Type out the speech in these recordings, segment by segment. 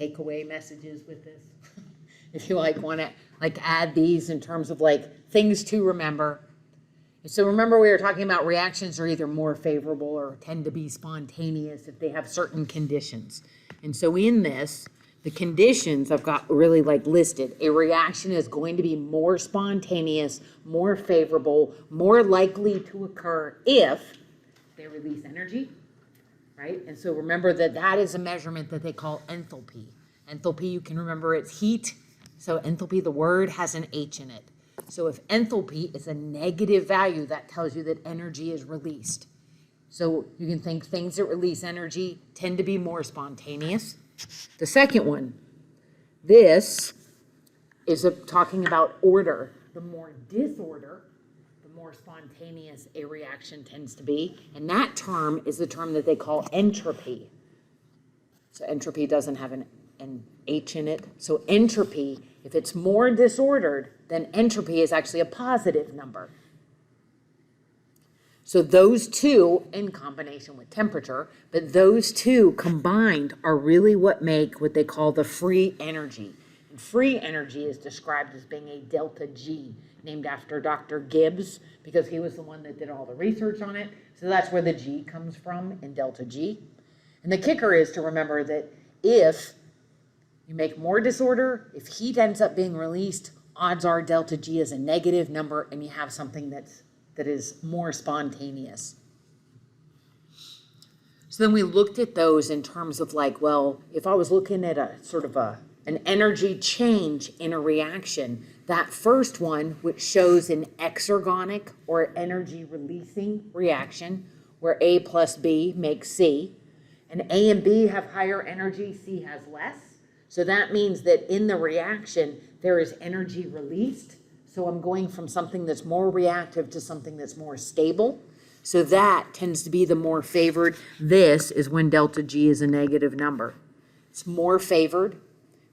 takeaway messages with this. If you want to add these in terms of things to remember. So remember, we were talking about reactions are either more favorable or tend to be spontaneous if they have certain conditions. And so in this, the conditions I've got really listed. A reaction is going to be more spontaneous, more favorable, more likely to occur if they release energy, right? And so remember that is a measurement that they call enthalpy. Enthalpy, you can remember it's heat. So enthalpy, the word has an H in it. So if enthalpy is a negative value, that tells you that energy is released. So you can think things that release energy tend to be more spontaneous. The second one, this is talking about order. The more disorder, the more spontaneous a reaction tends to be. And that term is the term that they call entropy. So entropy doesn't have an H in it. So entropy, if it's more disordered, then entropy is actually a positive number. So those two, in combination with temperature, but those two combined are really what make what they call the free energy. And free energy is described as being a delta G, named after Dr. Gibbs, because he was the one that did all the research on it. So that's where the G comes from in delta G. And the kicker is to remember that if you make more disorder, if heat ends up being released, odds are delta G is a negative number and you have something that is more spontaneous. So then we looked at those in terms of well, if I was looking at a sort of an energy change in a reaction, that first one, which shows an exergonic or energy releasing reaction, where A plus B makes C, and A and B have higher energy, C has less. So that means that in the reaction, there is energy released. So I'm going from something that's more reactive to something that's more stable. So that tends to be the more favored. This is when delta G is a negative number. It's more favored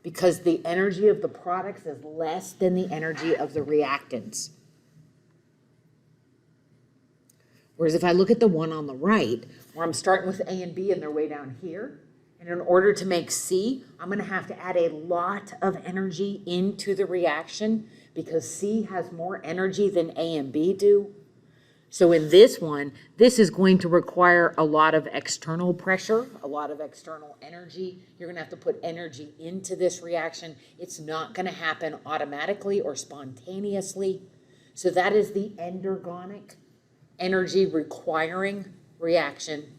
because the energy of the products is less than the energy of the reactants. Whereas if I look at the one on the right, where I'm starting with A and B and they're way down here, and in order to make C, I'm going to have to add a lot of energy into the reaction because C has more energy than A and B do. So in this one, this is going to require a lot of external pressure, a lot of external energy. You're going to have to put energy into this reaction. It's not going to happen automatically or spontaneously. So that is the endergonic, energy requiring reaction.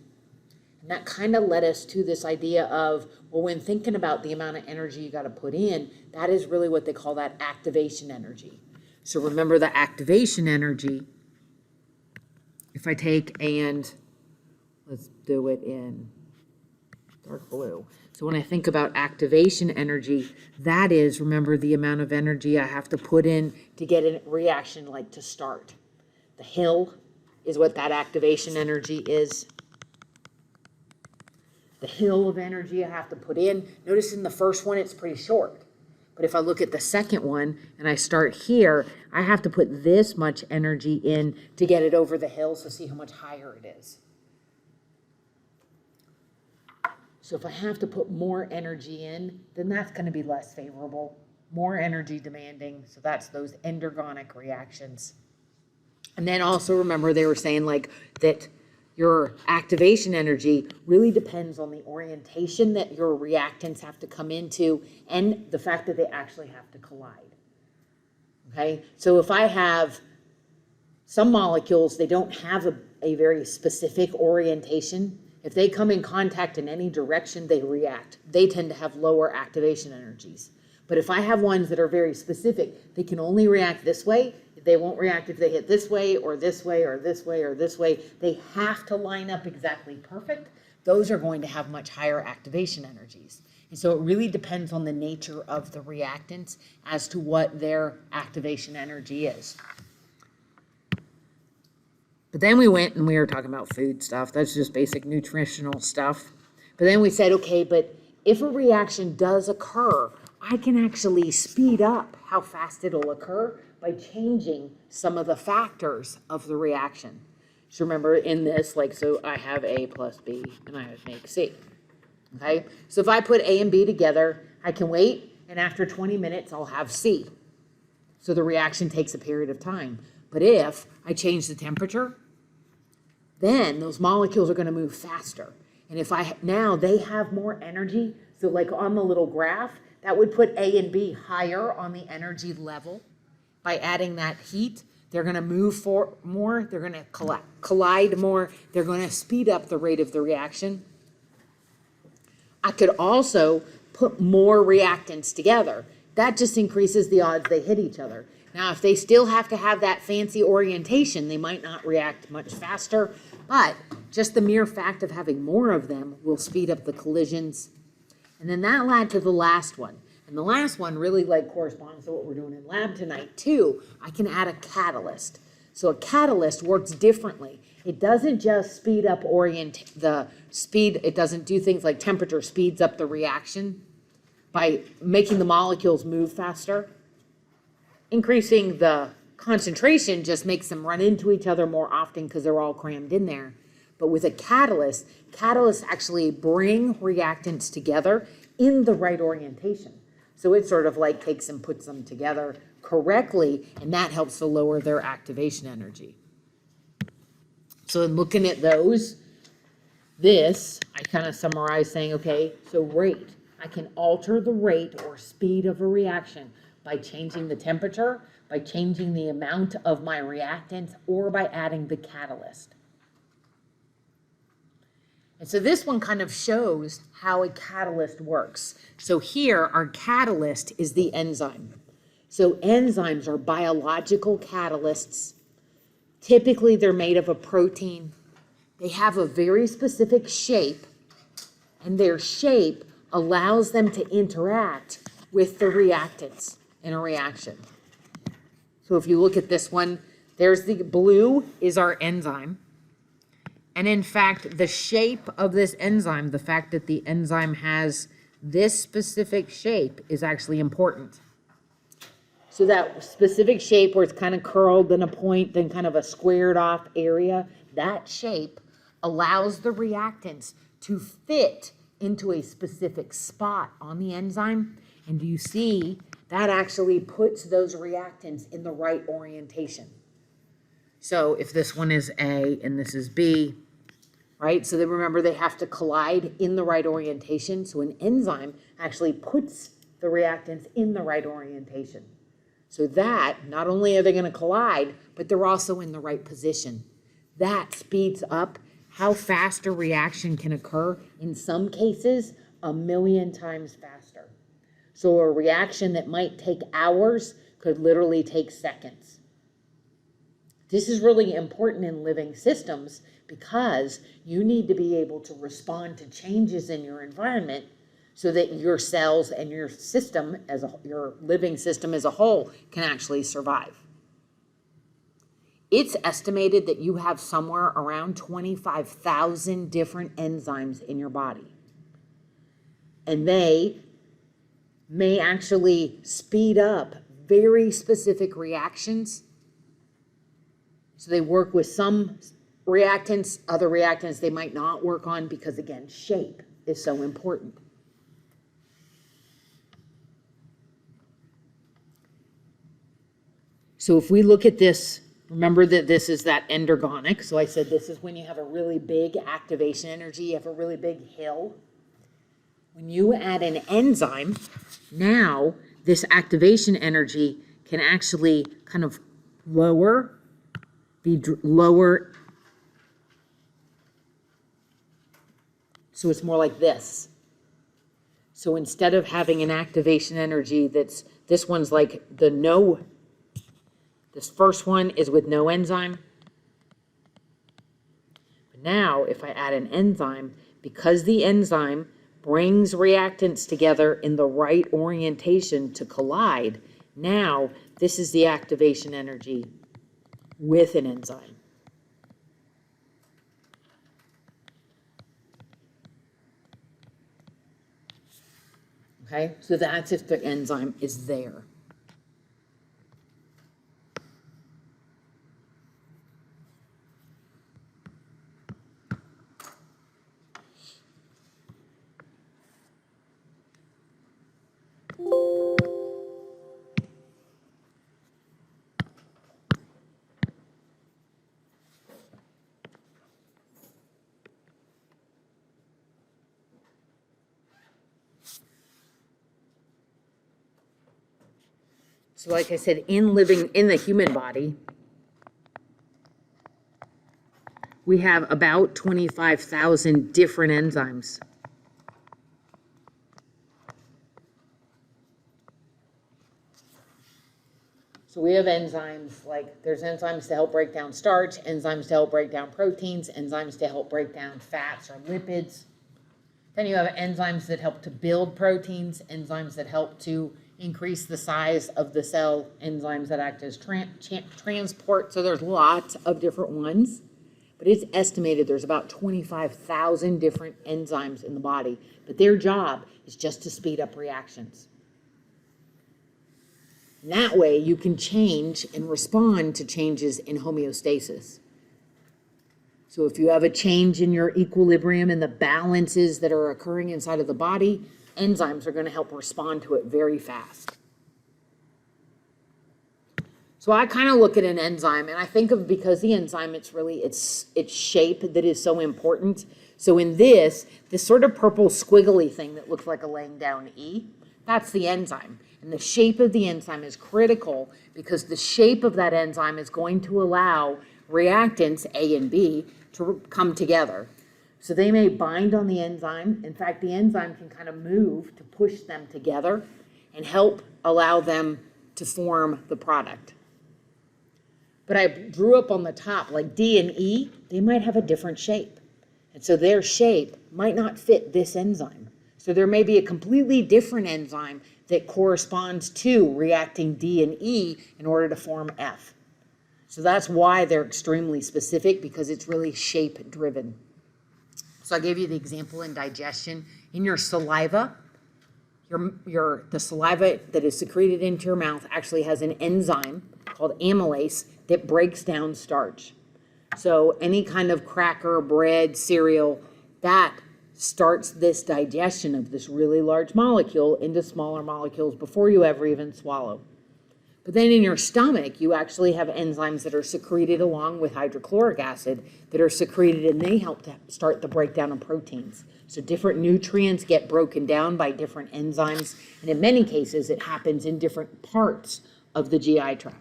And that kind of led us to this idea of, well, when thinking about the amount of energy you got to put in, that is really what they call that activation energy. So remember the activation energy, if I take and let's do it in dark blue. So when I think about activation energy, that is, remember, the amount of energy I have to put in to get a reaction to start. The hill is what that activation energy is. The hill of energy I have to put in. Notice in the first one, it's pretty short. But if I look at the second one and I start here, I have to put this much energy in to get it over the hill, so see how much higher it is. So if I have to put more energy in, then that's going to be less favorable, more energy demanding. So that's those endergonic reactions. And then also remember they were saying that your activation energy really depends on the orientation that your reactants have to come into and the fact that they actually have to collide. Okay, so if I have some molecules, they don't have a very specific orientation. If they come in contact in any direction, they react. They tend to have lower activation energies. But if I have ones that are very specific, they can only react this way. They won't react if they hit this way or this way or this way or this way. They have to line up exactly perfect. Those are going to have much higher activation energies. And so it really depends on the nature of the reactants as to what their activation energy is. But then we went and we were talking about food stuff. That's just basic nutritional stuff. But then we said, okay, but if a reaction does occur, I can actually speed up how fast it'll occur by changing some of the factors of the reaction. So remember in this, so I have A plus B and I make C. Okay, so if I put A and B together, I can wait, and after 20 minutes, I'll have C. So the reaction takes a period of time. But if I change the temperature, then those molecules are going to move faster. And if now they have more energy, so like on the little graph, that would put A and B higher on the energy level. By adding that heat, they're going to move more, they're going to collide more, they're going to speed up the rate of the reaction. I could also put more reactants together. That just increases the odds they hit each other. Now, if they still have to have that fancy orientation, they might not react much faster, but just the mere fact of having more of them will speed up the collisions. And then that led to the last one. And the last one really corresponds to what we're doing in lab tonight too. I can add a catalyst. So a catalyst works differently. It doesn't just speed up it doesn't do things like temperature speeds up the reaction by making the molecules move faster. Increasing the concentration just makes them run into each other more often because they're all crammed in there. But with a catalyst, catalysts actually bring reactants together in the right orientation. So it sort of takes and puts them together correctly, and that helps to lower their activation energy. So in looking at those, I kind of summarize saying, okay, so rate. I can alter the rate or speed of a reaction by changing the temperature, by changing the amount of my reactants, or by adding the catalyst. And so this one kind of shows how a catalyst works. So here, our catalyst is the enzyme. So enzymes are biological catalysts. Typically, they're made of a protein. They have a very specific shape, and their shape allows them to interact with the reactants in a reaction. So if you look at this one, there's the blue is our enzyme. And in fact, the shape of this enzyme, the fact that the enzyme has this specific shape is actually important. So that specific shape where it's kind of curled, then a point, then kind of a squared off area, that shape allows the reactants to fit into a specific spot on the enzyme. And you see that actually puts those reactants in the right orientation. So if this one is A and this is B, right? So then remember they have to collide in the right orientation. So an enzyme actually puts the reactants in the right orientation. So that not only are they going to collide, but they're also in the right position. That speeds up how fast a reaction can occur. In some cases, 1,000,000 times faster. So a reaction that might take hours could literally take seconds. This is really important in living systems because you need to be able to respond to changes in your environment so that your cells and your system, your living system as a whole, can actually survive. It's estimated that you have somewhere around 25,000 different enzymes in your body. And they may actually speed up very specific reactions. So they work with some reactants, other reactants they might not work on because, again, shape is so important. So if we look at this, remember that this is that endergonic. So I said this is when you have a really big activation energy, you have a really big hill. When you add an enzyme, now this activation energy can actually kind of be lower. So it's more like this. So instead of having an activation energy this one's like this first one is with no enzyme. But now if I add an enzyme, because the enzyme brings reactants together in the right orientation to collide, now this is the activation energy with an enzyme. Okay, so that's if the enzyme is there. So like I said, in the human body, we have about 25,000 different enzymes. So we have enzymes, like there's enzymes to help break down starch, enzymes to help break down proteins, enzymes to help break down fats or lipids. Then you have enzymes that help to build proteins, enzymes that help to increase the size of the cell, enzymes that act as transport. So there's lots of different ones, but it's estimated there's about 25,000 different enzymes in the body, but their job is just to speed up reactions. And that way you can change and respond to changes in homeostasis. So if you have a change in your equilibrium and the balances that are occurring inside of the body, enzymes are going to help respond to it very fast. So I kind of look at an enzyme and I think of, because the enzyme, it's its shape that is so important. So in this sort of purple squiggly thing that looks like a laying down E, that's the enzyme. And the shape of the enzyme is critical because the shape of that enzyme is going to allow reactants A and B to come together. So they may bind on the enzyme. In fact, the enzyme can kind of move to push them together and help allow them to form the product. But I drew up on the top, like D and E, they might have a different shape. And so their shape might not fit this enzyme. So there may be a completely different enzyme that corresponds to reacting D and E in order to form F. So that's why they're extremely specific, because it's really shape driven. So I gave you the example in digestion. In your saliva, the saliva that is secreted into your mouth actually has an enzyme called amylase that breaks down starch. So any kind of cracker, bread, cereal, that starts this digestion of this really large molecule into smaller molecules before you ever even swallow. But then in your stomach, you actually have enzymes that are secreted along with hydrochloric acid that are secreted, and they help to start the breakdown of proteins. So different nutrients get broken down by different enzymes, and in many cases, it happens in different parts of the GI tract.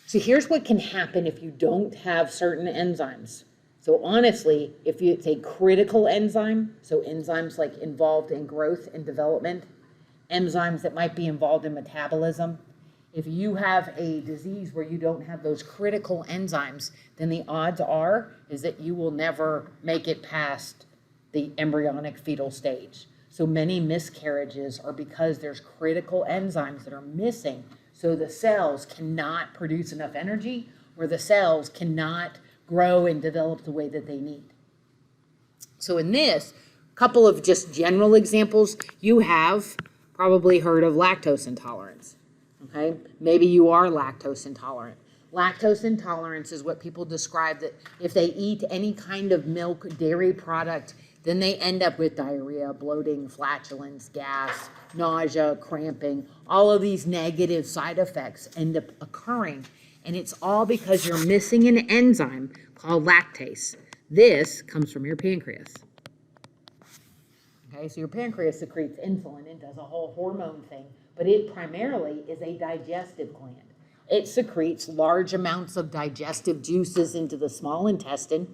So here's what can happen if you don't have certain enzymes. So honestly, if it's a critical enzyme, so enzymes like involved in growth and development, enzymes that might be involved in metabolism, if you have a disease where you don't have those critical enzymes, then the odds are is that you will never make it past the embryonic fetal stage. So many miscarriages are because there's critical enzymes that are missing, so the cells cannot produce enough energy, or the cells cannot grow and develop the way that they need. So in this, a couple of just general examples, you have probably heard of lactose intolerance, okay? Maybe you are lactose intolerant. Lactose intolerance is what people describe that if they eat any kind of milk, dairy product, then they end up with diarrhea, bloating, flatulence, gas, nausea, cramping. All of these negative side effects end up occurring, and it's all because you're missing an enzyme called lactase. This comes from your pancreas. Okay, so your pancreas secretes insulin and does a whole hormone thing, but it primarily is a digestive gland. It secretes large amounts of digestive juices into the small intestine.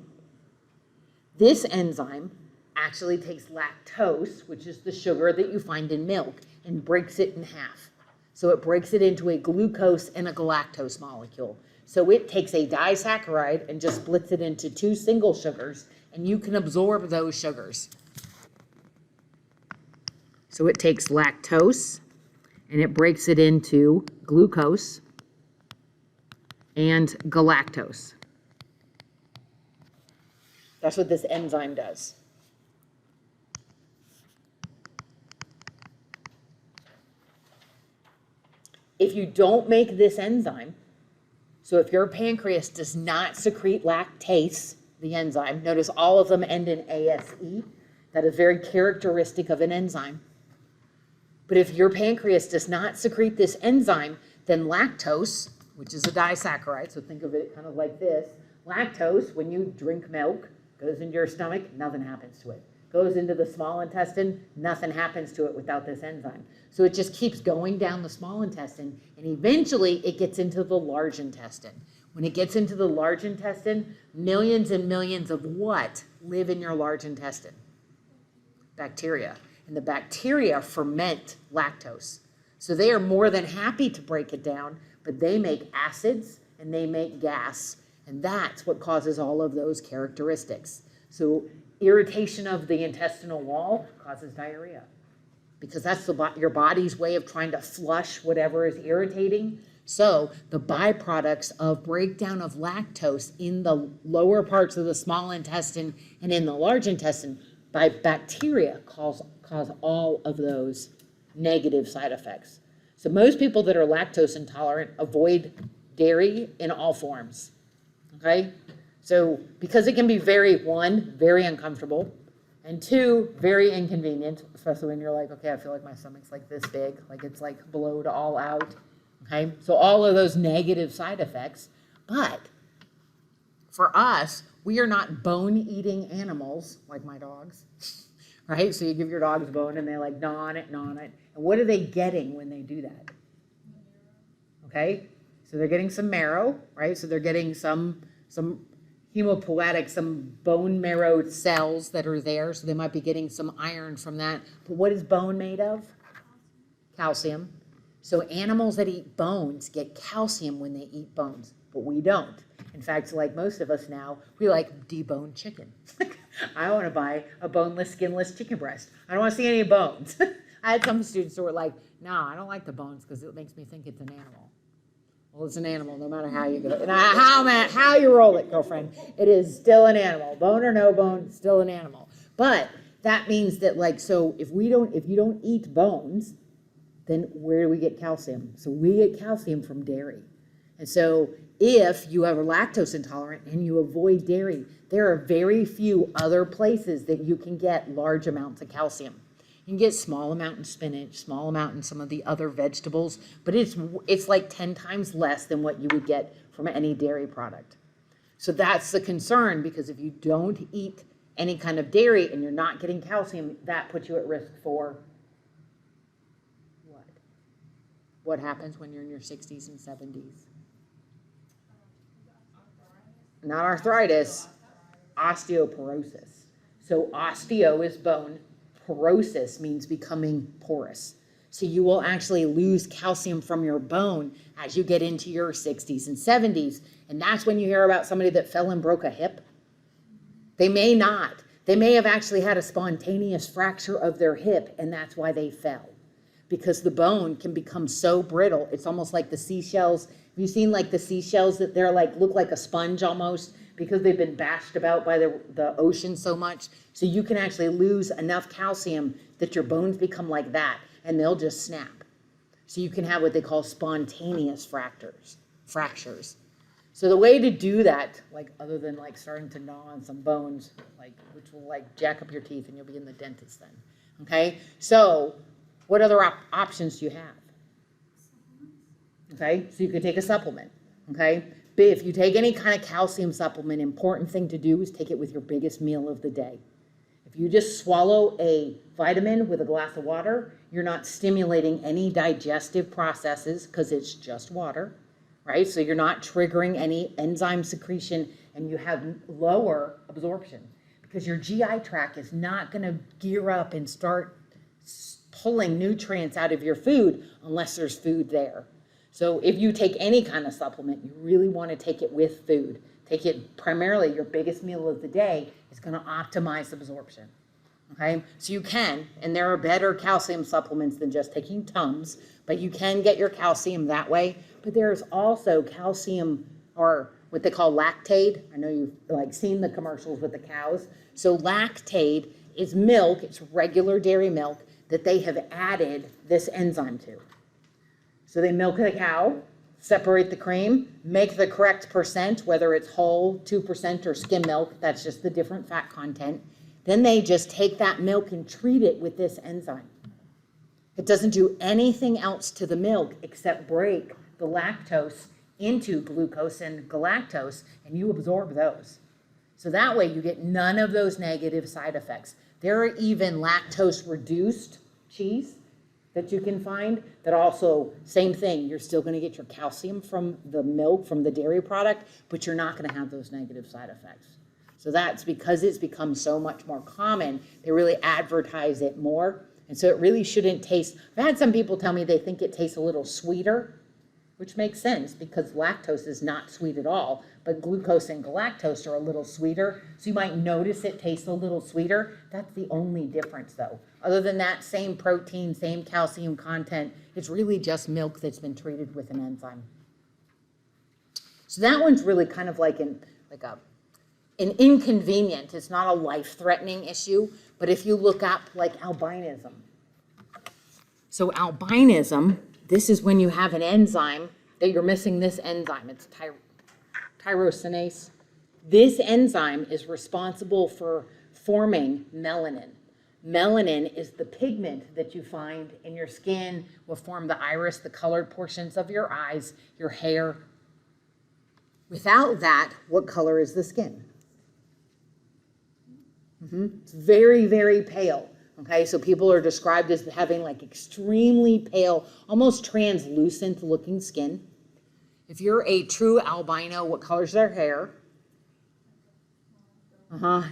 This enzyme actually takes lactose, which is the sugar that you find in milk, and breaks it in half. So it breaks it into a glucose and a galactose molecule. So it takes a disaccharide and just splits it into two single sugars, and you can absorb those sugars. So it takes lactose and it breaks it into glucose and galactose. That's what this enzyme does. If you don't make this enzyme, so if your pancreas does not secrete lactase, the enzyme, notice all of them end in ASE, that is very characteristic of an enzyme. But if your pancreas does not secrete this enzyme, then lactose, which is a disaccharide, so think of it kind of like this, lactose, when you drink milk, goes into your stomach, nothing happens to it. goes into the small intestine, nothing happens to it without this enzyme. So it just keeps going down the small intestine, and eventually it gets into the large intestine. When it gets into the large intestine, millions and millions of what live in your large intestine? Bacteria. And the bacteria ferment lactose. So they are more than happy to break it down, but they make acids and they make gas. And that's what causes all of those characteristics. So irritation of the intestinal wall causes diarrhea, because that's your body's way of trying to flush whatever is irritating. So the byproducts of breakdown of lactose in the lower parts of the small intestine and in the large intestine by bacteria cause all of those negative side effects. So most people that are lactose intolerant avoid dairy in all forms, okay? So because it can be very uncomfortable, and two, very inconvenient, especially when you're like, okay, I feel like my stomach's like this big, like it's like blowed all out, okay? So all of those negative side effects, but for us, we are not bone-eating animals like my dogs, right? So you give your dogs bone and they like gnaw on it. And what are they getting when they do that? Okay? So they're getting some marrow, right? So they're getting some hemopoietic, some bone marrow cells that are there. So they might be getting some iron from that. But what is bone made of? Calcium. So animals that eat bones get calcium when they eat bones, but we don't. In fact, like most of us now, we like deboned chicken. I want to buy a boneless, skinless chicken breast. I don't want to see any bones. I had some students who were like, no, I don't like the bones because it makes me think it's an animal. Well, it's an animal no matter how you go. And how you roll it, girlfriend. It is still an animal. Bone or no bone, it's still an animal. But that means that, like, so if you don't eat bones, then where do we get calcium? So we get calcium from dairy. And so if you are lactose intolerant and you avoid dairy, there are very few other places that you can get large amounts of calcium. You can get small amount in spinach, small amount in some of the other vegetables, but it's like 10 times less than what you would get from any dairy product. So that's the concern, because if you don't eat any kind of dairy and you're not getting calcium, that puts you at risk for what? What happens when you're in your 60s and 70s? Not arthritis, osteoporosis. So osteo is bone, porosis means becoming porous. So you will actually lose calcium from your bone as you get into your 60s and 70s. And that's when you hear about somebody that fell and broke a hip. They may not. They may have actually had a spontaneous fracture of their hip, and that's why they fell. Because the bone can become so brittle, it's almost like the seashells. Have you seen like the seashells that they're like, look like a sponge almost, because they've been bashed about by the ocean so much? So you can actually lose enough calcium that your bones become like that, and they'll just snap. So you can have what they call spontaneous fractures. So the way to do that, like other than like starting to gnaw on some bones, like which will like jack up your teeth and you'll be in the dentist then. Okay? So what other options do you have? Okay? So you can take a supplement. Okay? But if you take any kind of calcium supplement, important thing to do is take it with your biggest meal of the day. If you just swallow a vitamin with a glass of water, you're not stimulating any digestive processes because it's just water, right? So you're not triggering any enzyme secretion, and you have lower absorption because your GI tract is not going to gear up and start pulling nutrients out of your food unless there's food there. So if you take any kind of supplement, you really want to take it with food. Take it primarily, your biggest meal of the day is going to optimize absorption. Okay, so you can, and there are better calcium supplements than just taking Tums, but you can get your calcium that way. But there's also calcium, or what they call Lactaid. I know you've like seen the commercials with the cows. So Lactaid is milk, it's regular dairy milk that they have added this enzyme to. So they milk the cow, separate the cream, make the correct percent, whether it's whole, 2% or skim milk, that's just the different fat content. Then they just take that milk and treat it with this enzyme. It doesn't do anything else to the milk except break the lactose into glucose and galactose, and you absorb those. So that way you get none of those negative side effects. There are even lactose reduced cheese that you can find that also, same thing, you're still going to get your calcium from the milk, from the dairy product, but you're not going to have those negative side effects. So that's because it's become so much more common, they really advertise it more. And so it really shouldn't taste, I've had some people tell me they think it tastes a little sweeter, which makes sense because lactose is not sweet at all, but glucose and galactose are a little sweeter. So you might notice it tastes a little sweeter. That's the only difference though. Other than that, same protein, same calcium content. It's really just milk that's been treated with an enzyme. So that one's really kind of like an inconvenient. It's not a life-threatening issue, but if you look up like albinism. So albinism, this is when you have an enzyme that you're missing this enzyme. It's tyrosinase. This enzyme is responsible for forming melanin. Melanin is the pigment that you find in your skin, will form the iris, the colored portions of your eyes, your hair. Without that, what color is the skin? It's very, very pale. Okay, so people are described as having like extremely pale, almost translucent looking skin. If you're a true albino, what color's their hair?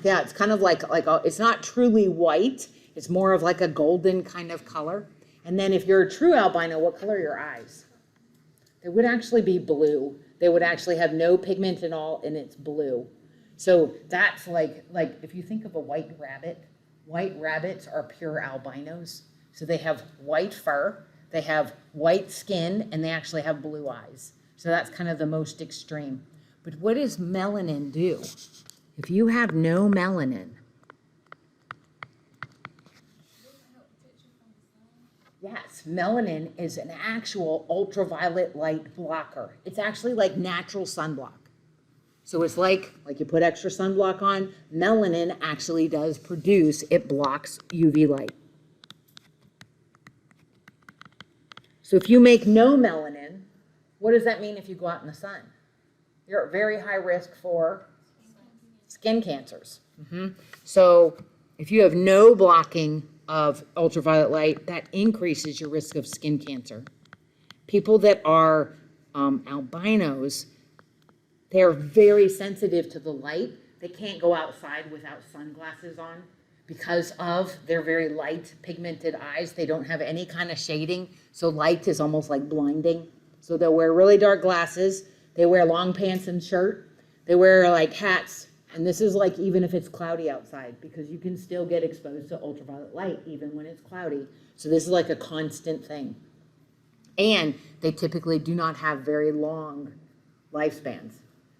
Yeah, it's kind of like it's not truly white. It's more of like a golden kind of color. And then if you're a true albino, what color are your eyes? They would actually be blue. They would actually have no pigment at all, and it's blue. So that's like if you think of a white rabbit, white rabbits are pure albinos. So they have white fur, they have white skin, and they actually have blue eyes. So that's kind of the most extreme. But what does melanin do? If you have no melanin, yes, melanin is an actual ultraviolet light blocker. It's actually like natural sunblock. So it's like you put extra sunblock on, melanin actually does produce, it blocks UV light. So if you make no melanin, what does that mean if you go out in the sun? You're at very high risk for skin cancers. So if you have no blocking of ultraviolet light, that increases your risk of skin cancer. People that are albinos, they're very sensitive to the light. They can't go outside without sunglasses on because of their very light pigmented eyes. They don't have any kind of shading, so light is almost like blinding. So they'll wear really dark glasses. They wear long pants and shirt. They wear like hats. And this is like even if it's cloudy outside, because you can still get exposed to ultraviolet light even when it's cloudy. So this is like a constant thing. And they typically do not have very long lifespans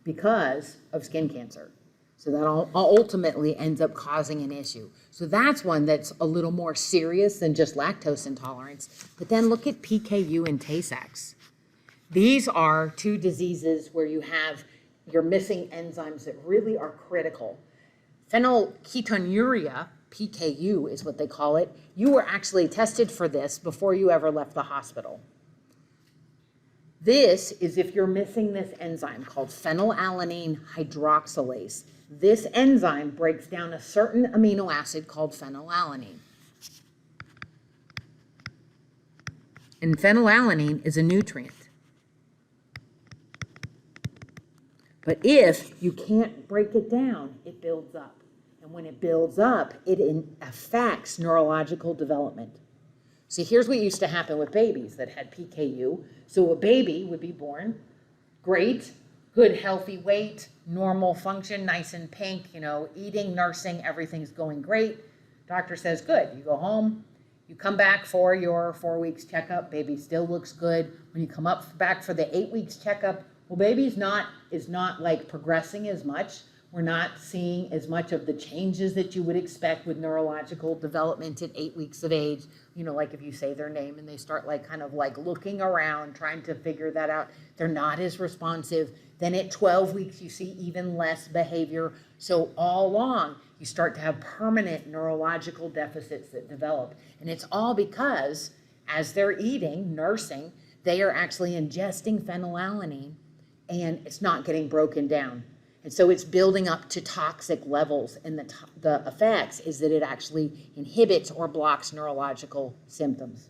because of skin cancer. So that ultimately ends up causing an issue. So that's one that's a little more serious than just lactose intolerance. But then look at PKU and Tay-Sachs. These are two diseases where you're missing enzymes that really are critical. Phenylketonuria, PKU is what they call it. You were actually tested for this before you ever left the hospital. This is if you're missing this enzyme called phenylalanine hydroxylase. This enzyme breaks down a certain amino acid called phenylalanine. And phenylalanine is a nutrient. But if you can't break it down, it builds up. And when it builds up, it affects neurological development. See, here's what used to happen with babies that had PKU. So a baby would be born, great, good, healthy weight, normal function, nice and pink, eating, nursing, everything's going great. Doctor says, good, you go home, you come back for your 4 weeks checkup, baby still looks good. When you come back for the 8 weeks checkup, well, baby is not like progressing as much. We're not seeing as much of the changes that you would expect with neurological development at 8 weeks of age. Like if you say their name and they start kind of looking around, trying to figure that out, they're not as responsive. Then at 12 weeks, you see even less behavior. So all along, you start to have permanent neurological deficits that develop. And it's all because as they're eating, nursing, they are actually ingesting phenylalanine and it's not getting broken down. And so it's building up to toxic levels, and the effects is that it actually inhibits or blocks neurological symptoms.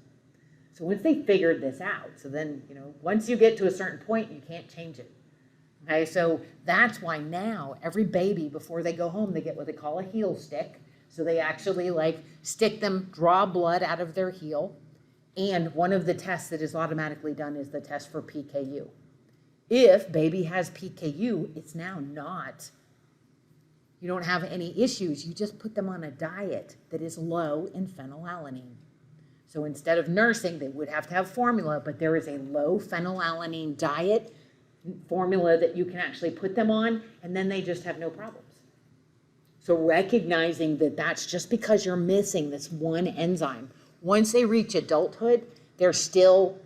So once they figured this out, so then, once you get to a certain point, you can't change it. Okay, so that's why now every baby, before they go home, they get what they call a heel stick. So they actually stick them, draw blood out of their heel. And one of the tests that is automatically done is the test for PKU. If baby has PKU, it's now not, you don't have any issues. You just put them on a diet that is low in phenylalanine. So instead of nursing, they would have to have formula, but there is a low phenylalanine diet formula that you can actually put them on, and then they just have no problems. So recognizing that that's just because you're missing this one enzyme. Once they reach adulthood, they're still,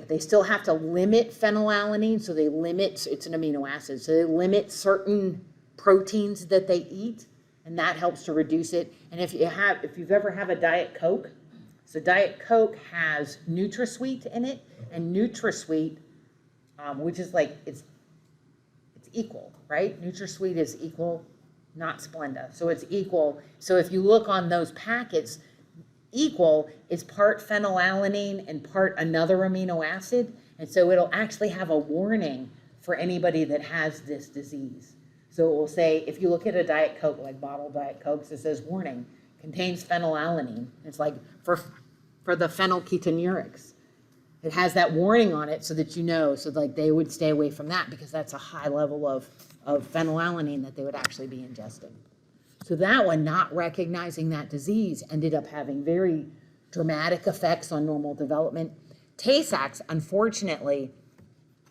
they still have to limit phenylalanine, so they limit, it's an amino acid, so they limit certain proteins that they eat, and that helps to reduce it. And if you've ever had a Diet Coke, so Diet Coke has NutraSweet in it, and NutraSweet, which is it's equal, right? NutraSweet is equal, not Splenda, so it's equal. So if you look on those packets, equal is part phenylalanine and part another amino acid, and so it'll actually have a warning for anybody that has this disease. So it will say, if you look at a Diet Coke, like bottled Diet Cokes, it says warning, contains phenylalanine. It's for the phenylketonurics. It has that warning on it so that so they would stay away from that, because that's a high level of phenylalanine that they would actually be ingesting. So that one, not recognizing that disease, ended up having very dramatic effects on normal development. Tay-Sachs, unfortunately,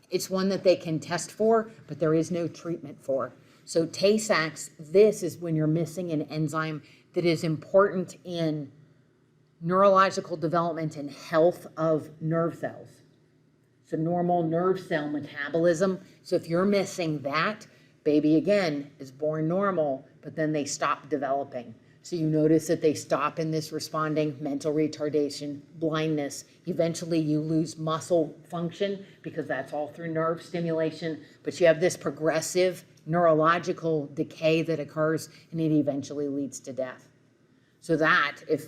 it's one that they can test for, but there is no treatment for. So Tay-Sachs, this is when you're missing an enzyme that is important in neurological development and health of nerve cells. So normal nerve cell metabolism. So if you're missing that, baby, again, is born normal, but then they stop developing. So you notice that they stop in this responding mental retardation, blindness. Eventually you lose muscle function, because that's all through nerve stimulation, but you have this progressive neurological decay that occurs, and it eventually leads to death. So that, if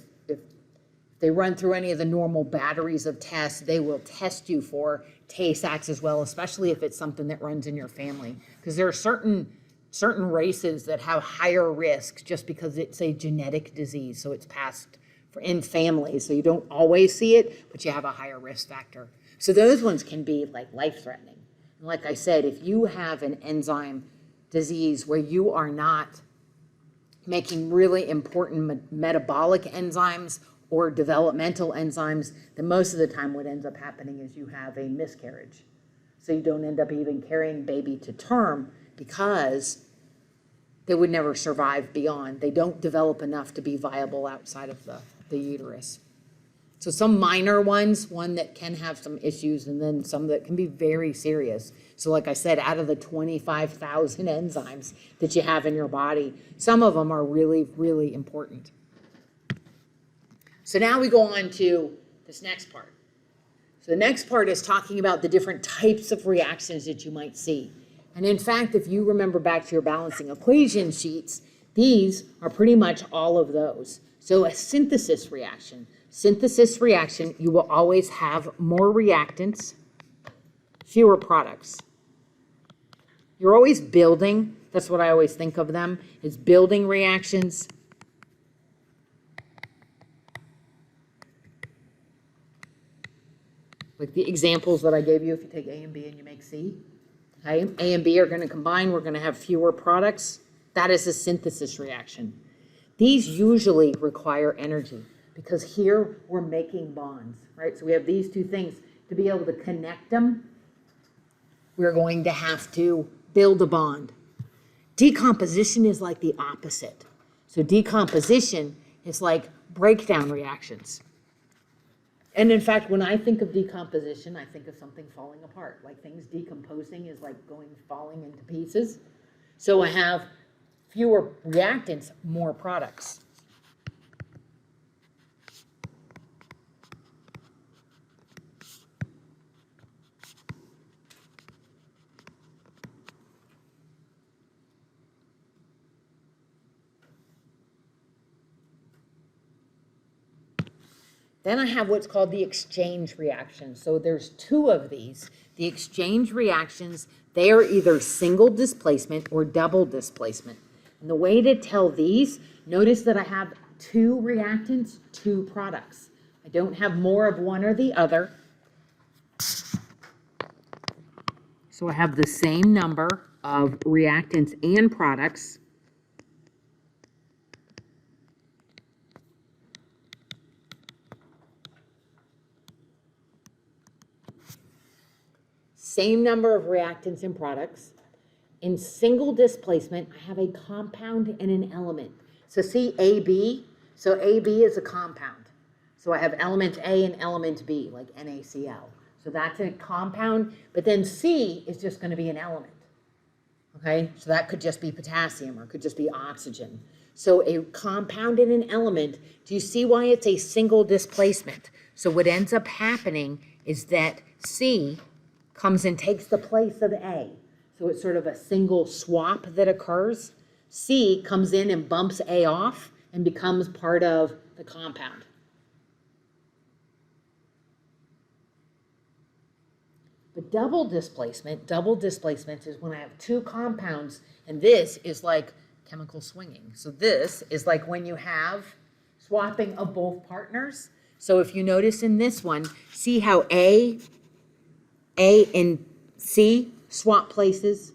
they run through any of the normal batteries of tests, they will test you for Tay-Sachs as well, especially if it's something that runs in your family. Because there are certain races that have higher risk just because it's a genetic disease. So it's passed in families. So you don't always see it, but you have a higher risk factor. So those ones can be life-threatening. And like I said, if you have an enzyme disease where you are not making really important metabolic enzymes or developmental enzymes, then most of the time what ends up happening is you have a miscarriage. So you don't end up even carrying baby to term, because they would never survive beyond. They don't develop enough to be viable outside of the uterus. So some minor ones, one that can have some issues, and then some that can be very serious. So like I said, out of the 25,000 enzymes that you have in your body, some of them are really, really important. So now we go on to this next part. So the next part is talking about the different types of reactions that you might see. And in fact, if you remember back to your balancing equation sheets, these are pretty much all of those. So a synthesis reaction. Synthesis reaction, you will always have more reactants, fewer products. You're always building. That's what I always think of them, is building reactions. Like the examples that I gave you, if you take A and B and you make C, okay? A and B are going to combine. We're going to have fewer products. That is a synthesis reaction. These usually require energy, because here we're making bonds, right? So we have these two things. To be able to connect them, we're going to have to build a bond. Decomposition is like the opposite. So decomposition is like breakdown reactions. And in fact, when I think of decomposition, I think of something falling apart. Like things decomposing is like falling into pieces. So I have fewer reactants, more products. Then I have what's called the exchange reaction. So there's two of these. The exchange reactions, they are either single displacement or double displacement. And the way to tell these, notice that I have two reactants, two products. I don't have more of one or the other. So I have the same number of reactants and products. Same number of reactants and products. In single displacement, I have a compound and an element. So see AB? So AB is a compound. So I have element A and element B, like NaCl. So that's a compound, but then C is just going to be an element. Okay, so that could just be potassium or it could just be oxygen. So a compound and an element, do you see why it's a single displacement? So what ends up happening is that C comes and takes the place of A. So it's sort of a single swap that occurs. C comes in and bumps A off and becomes part of the compound. But double displacement is when I have two compounds, and this is like chemical swinging. So this is like when you have swapping of both partners. So if you notice in this one, see how A and C swap places?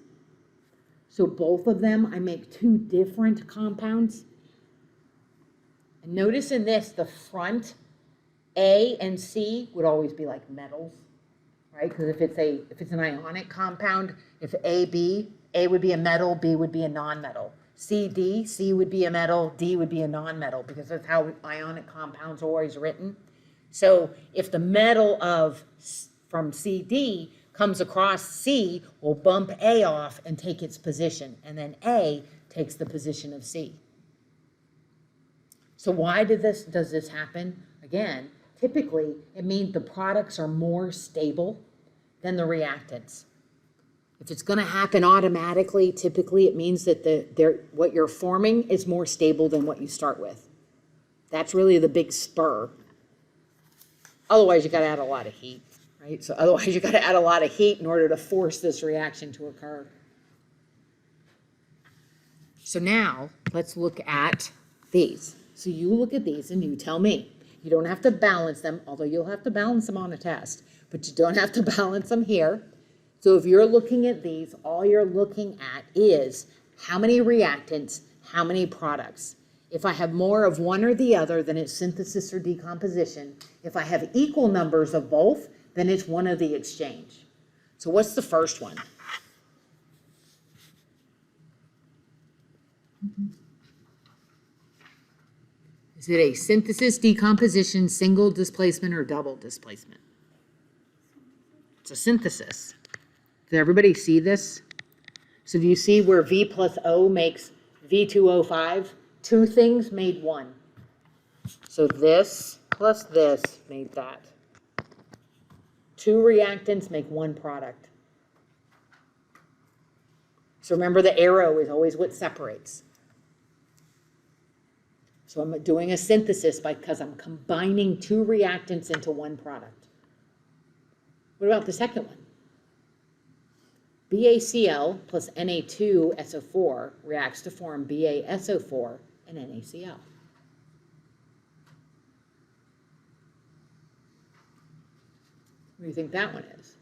So both of them, I make two different compounds. And notice in this, the front A and C would always be like metals. Right? Because if it's an ionic compound, if A would be a metal, B would be a nonmetal. C would be a metal, D would be a nonmetal, because that's how ionic compounds are always written. So if the metal from CD comes across C, will bump A off and take its position, and then A takes the position of C. So why does this happen? Again, typically, it means the products are more stable than the reactants. If it's going to happen automatically, typically it means that what you're forming is more stable than what you start with. That's really the big spur. Otherwise, you got to add a lot of heat, right? So otherwise, you got to add a lot of heat in order to force this reaction to occur. So now, let's look at these. So you look at these and you tell me. You don't have to balance them, although you'll have to balance them on a test, but you don't have to balance them here. So if you're looking at these, all you're looking at is how many reactants, how many products. If I have more of one or the other, then it's synthesis or decomposition. If I have equal numbers of both, then it's one of the exchange. So what's the first one? Is it a synthesis, decomposition, single displacement, or double displacement? It's a synthesis. Did everybody see this? So do you see where V plus O makes V2O5? Two things made one. So this plus this made that. Two reactants make one product. So remember, the arrow is always what separates. So I'm doing a synthesis because I'm combining two reactants into one product. What about the second one? BaCl plus Na2SO4 reacts to form BaSO4 and NaCl. What do you think that one is?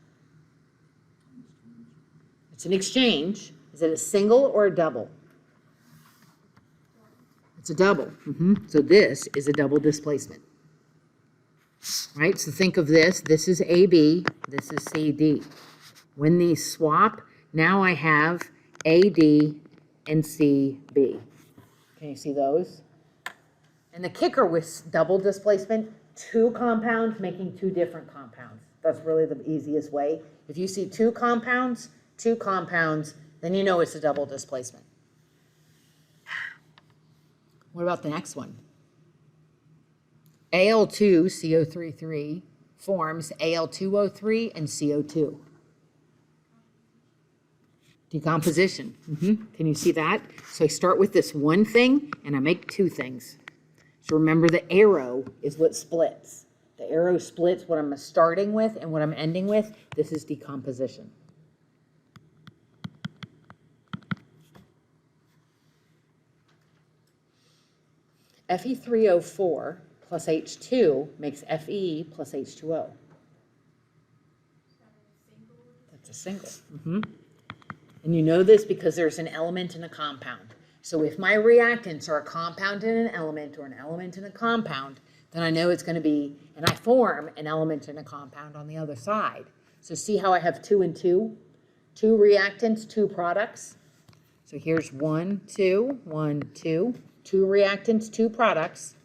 It's an exchange. Is it a single or a double? It's a double. So this is a double displacement. Right? So think of this. This is AB. This is CD. When these swap, now I have AD and CB. Can you see those? And the kicker with double displacement, two compounds making two different compounds. That's really the easiest way. If you see two compounds, then you know it's a double displacement. What about the next one? Al2CO33 forms Al2O3 and CO2. Decomposition. Can you see that? So I start with this one thing and I make two things. So remember, the arrow is what splits. The arrow splits what I'm starting with and what I'm ending with. This is decomposition. Fe3O4 plus H2 makes Fe plus H2O. That's a single. And you know this because there's an element in a compound. So if my reactants are a compound in an element or an element in a compound, then I know it's going to be, and I form an element in a compound on the other side. So see how I have 2 and 2? 2 reactants, 2 products. So here's 1, 2, 1, 2. 2 reactants, 2 products.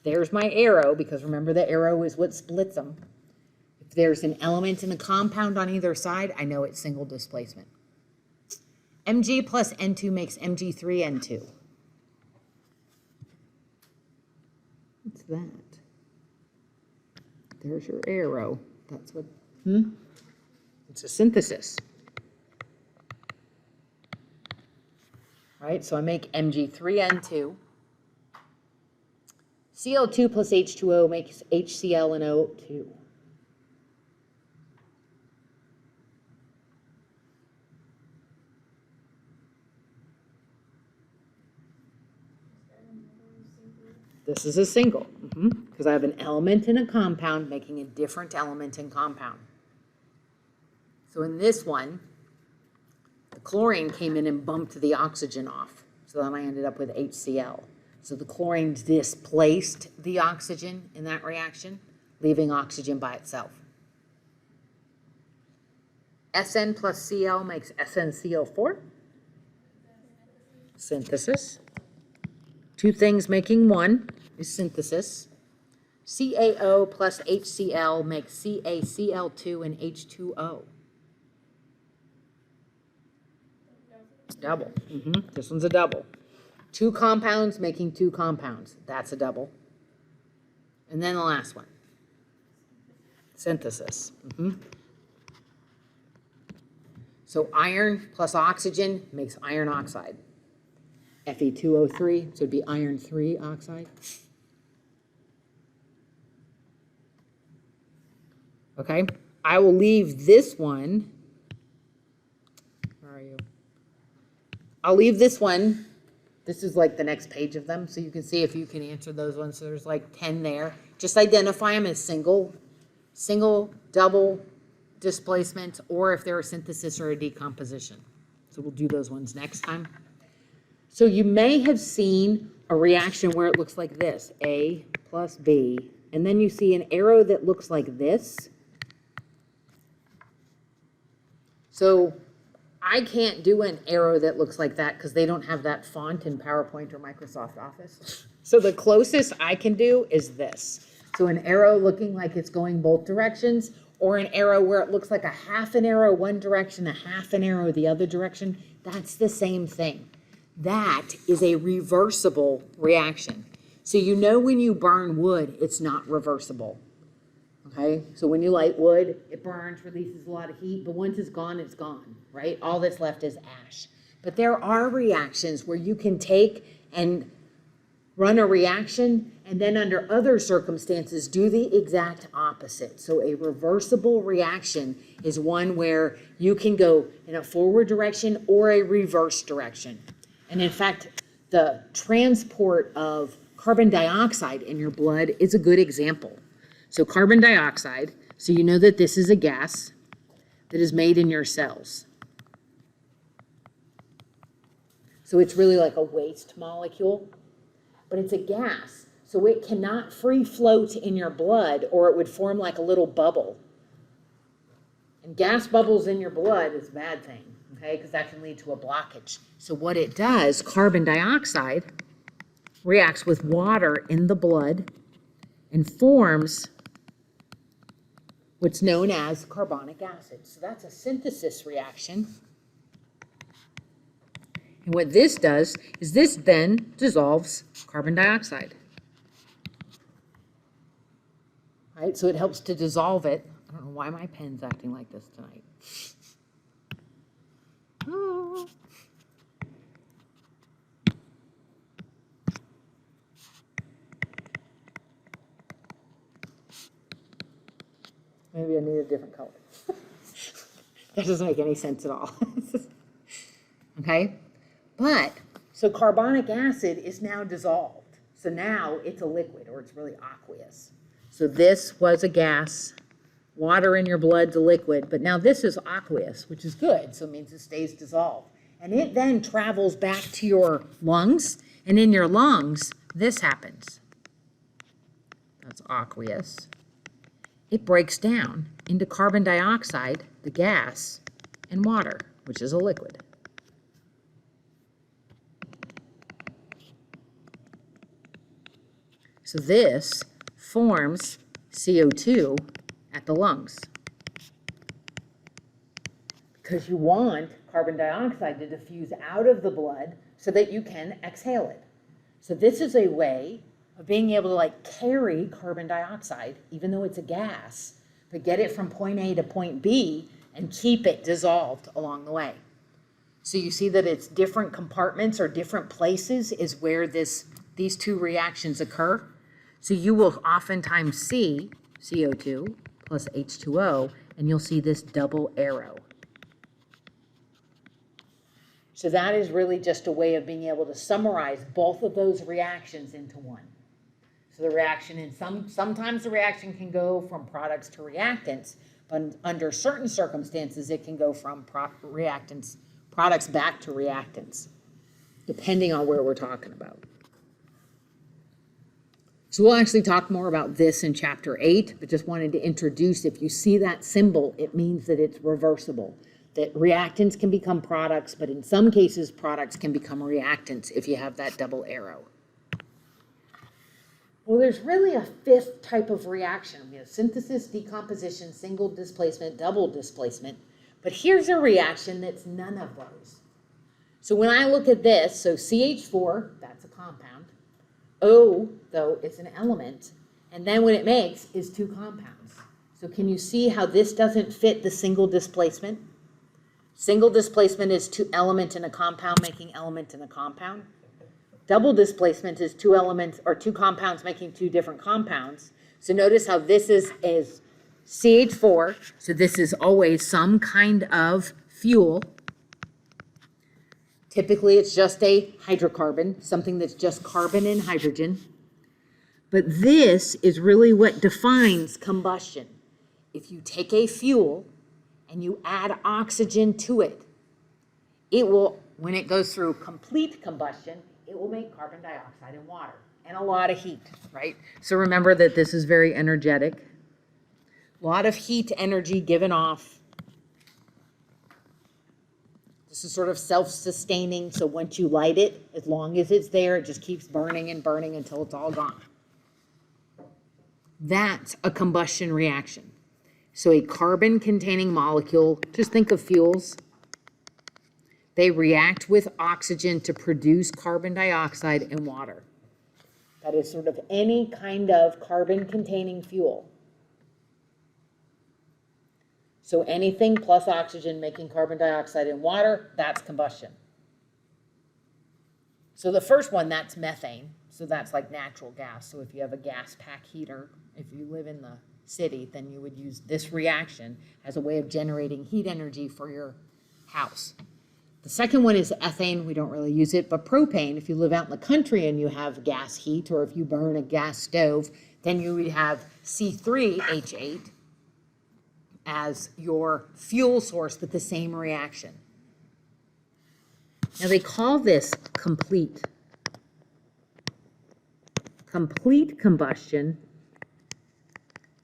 There's my arrow, because remember the arrow is what splits them. If there's an element in a compound on either side, I know it's single displacement. Mg plus N2 makes Mg3N2. What's that? There's your arrow. That's what, It's a synthesis. Right, so I make Mg3N2. Cl2 plus H2O makes HCl and O2. This is a single, because I have an element in a compound making a different element in compound. So in this one, the chlorine came in and bumped the oxygen off. So then I ended up with HCl. So the chlorine displaced the oxygen in that reaction, leaving oxygen by itself. Sn plus Cl makes SnCl4. Synthesis. 2 things making 1 is synthesis. CaO plus HCl makes CaCl2 and H2O. Double. This one's a double. 2 compounds making 2 compounds. That's a double. And then the last one. Synthesis. So iron plus oxygen makes iron oxide. Fe2O3, so it'd be iron 3 oxide. Okay, I will leave this one. Where are you? I'll leave this one. This is like the next page of them, so you can see if you can answer those ones. So there's like 10 there. Just identify them as single, double displacements, or if they're a synthesis or a decomposition. So we'll do those ones next time. So you may have seen a reaction where it looks like this, A plus B, and then you see an arrow that looks like this. So I can't do an arrow that looks like that because they don't have that font in PowerPoint or Microsoft Office. So the closest I can do is this. So an arrow looking like it's going both directions, or an arrow where it looks like a half an arrow one direction, a half an arrow the other direction. That's the same thing. That is a reversible reaction. So you know when you burn wood, it's not reversible. Okay, so when you light wood, it burns, releases a lot of heat, but once it's gone, right? All that's left is ash. But there are reactions where you can take and run a reaction and then under other circumstances do the exact opposite. So a reversible reaction is one where you can go in a forward direction or a reverse direction. And in fact, the transport of carbon dioxide in your blood is a good example. So carbon dioxide, so you know that this is a gas that is made in your cells. So it's really like a waste molecule, but it's a gas. So it cannot free float in your blood or it would form like a little bubble. And gas bubbles in your blood is a bad thing, okay, because that can lead to a blockage. So what it does, carbon dioxide reacts with water in the blood and forms what's known as carbonic acid. So that's a synthesis reaction. And what this does is this then dissolves carbon dioxide. Right, so it helps to dissolve it. I don't know why my pen's acting like this tonight. Oh. Maybe I need a different color. That doesn't make any sense at all. Okay? But, so carbonic acid is now dissolved. So now it's a liquid, or it's really aqueous. So this was a gas. Water in your blood's a liquid, but now this is aqueous, which is good. So it means it stays dissolved. And it then travels back to your lungs, and in your lungs, this happens. That's aqueous. It breaks down into carbon dioxide, the gas, and water, which is a liquid. So this forms CO2 at the lungs. Because you want carbon dioxide to diffuse out of the blood so that you can exhale it. So this is a way of being able to like carry carbon dioxide, even though it's a gas, but get it from point A to point B and keep it dissolved along the way. So you see that it's different compartments or different places is where these two reactions occur. So you will oftentimes see CO2 plus H2O, and you'll see this double arrow. So that is really just a way of being able to summarize both of those reactions into one. So the reaction sometimes the reaction can go from products to reactants, but under certain circumstances, it can go from products back to reactants, depending on where we're talking about. So we'll actually talk more about this in chapter 8, but just wanted to introduce, if you see that symbol, it means that it's reversible, that reactants can become products, but in some cases, products can become reactants if you have that double arrow. Well, there's really a fifth type of reaction. We have synthesis, decomposition, single displacement, double displacement, but here's a reaction that's none of those. So when I look at this, so CH4, that's a compound. O, though, is an element, and then what it makes is two compounds. So can you see how this doesn't fit the single displacement? Single displacement is two element in a compound making element in a compound. Double displacement is two elements or two compounds making two different compounds. So notice how this is CH4, so this is always some kind of fuel. Typically, it's just a hydrocarbon, something that's just carbon and hydrogen. But this is really what defines combustion. If you take a fuel and you add oxygen to it, it will, when it goes through complete combustion, it will make carbon dioxide and water and a lot of heat, right? So remember that this is very energetic. A lot of heat energy given off. This is sort of self-sustaining, so once you light it, as long as it's there, it just keeps burning and burning until it's all gone. That's a combustion reaction. So a carbon-containing molecule, just think of fuels. They react with oxygen to produce carbon dioxide and water. That is sort of any kind of carbon-containing fuel. So anything plus oxygen making carbon dioxide and water, that's combustion. So the first one, that's methane. So that's like natural gas. So if you have a gas pack heater, if you live in the city, then you would use this reaction as a way of generating heat energy for your house. The second one is ethane. We don't really use it, but propane, if you live out in the country and you have gas heat, or if you burn a gas stove, then you would have C3H8 as your fuel source with the same reaction. Now they call this complete. Complete combustion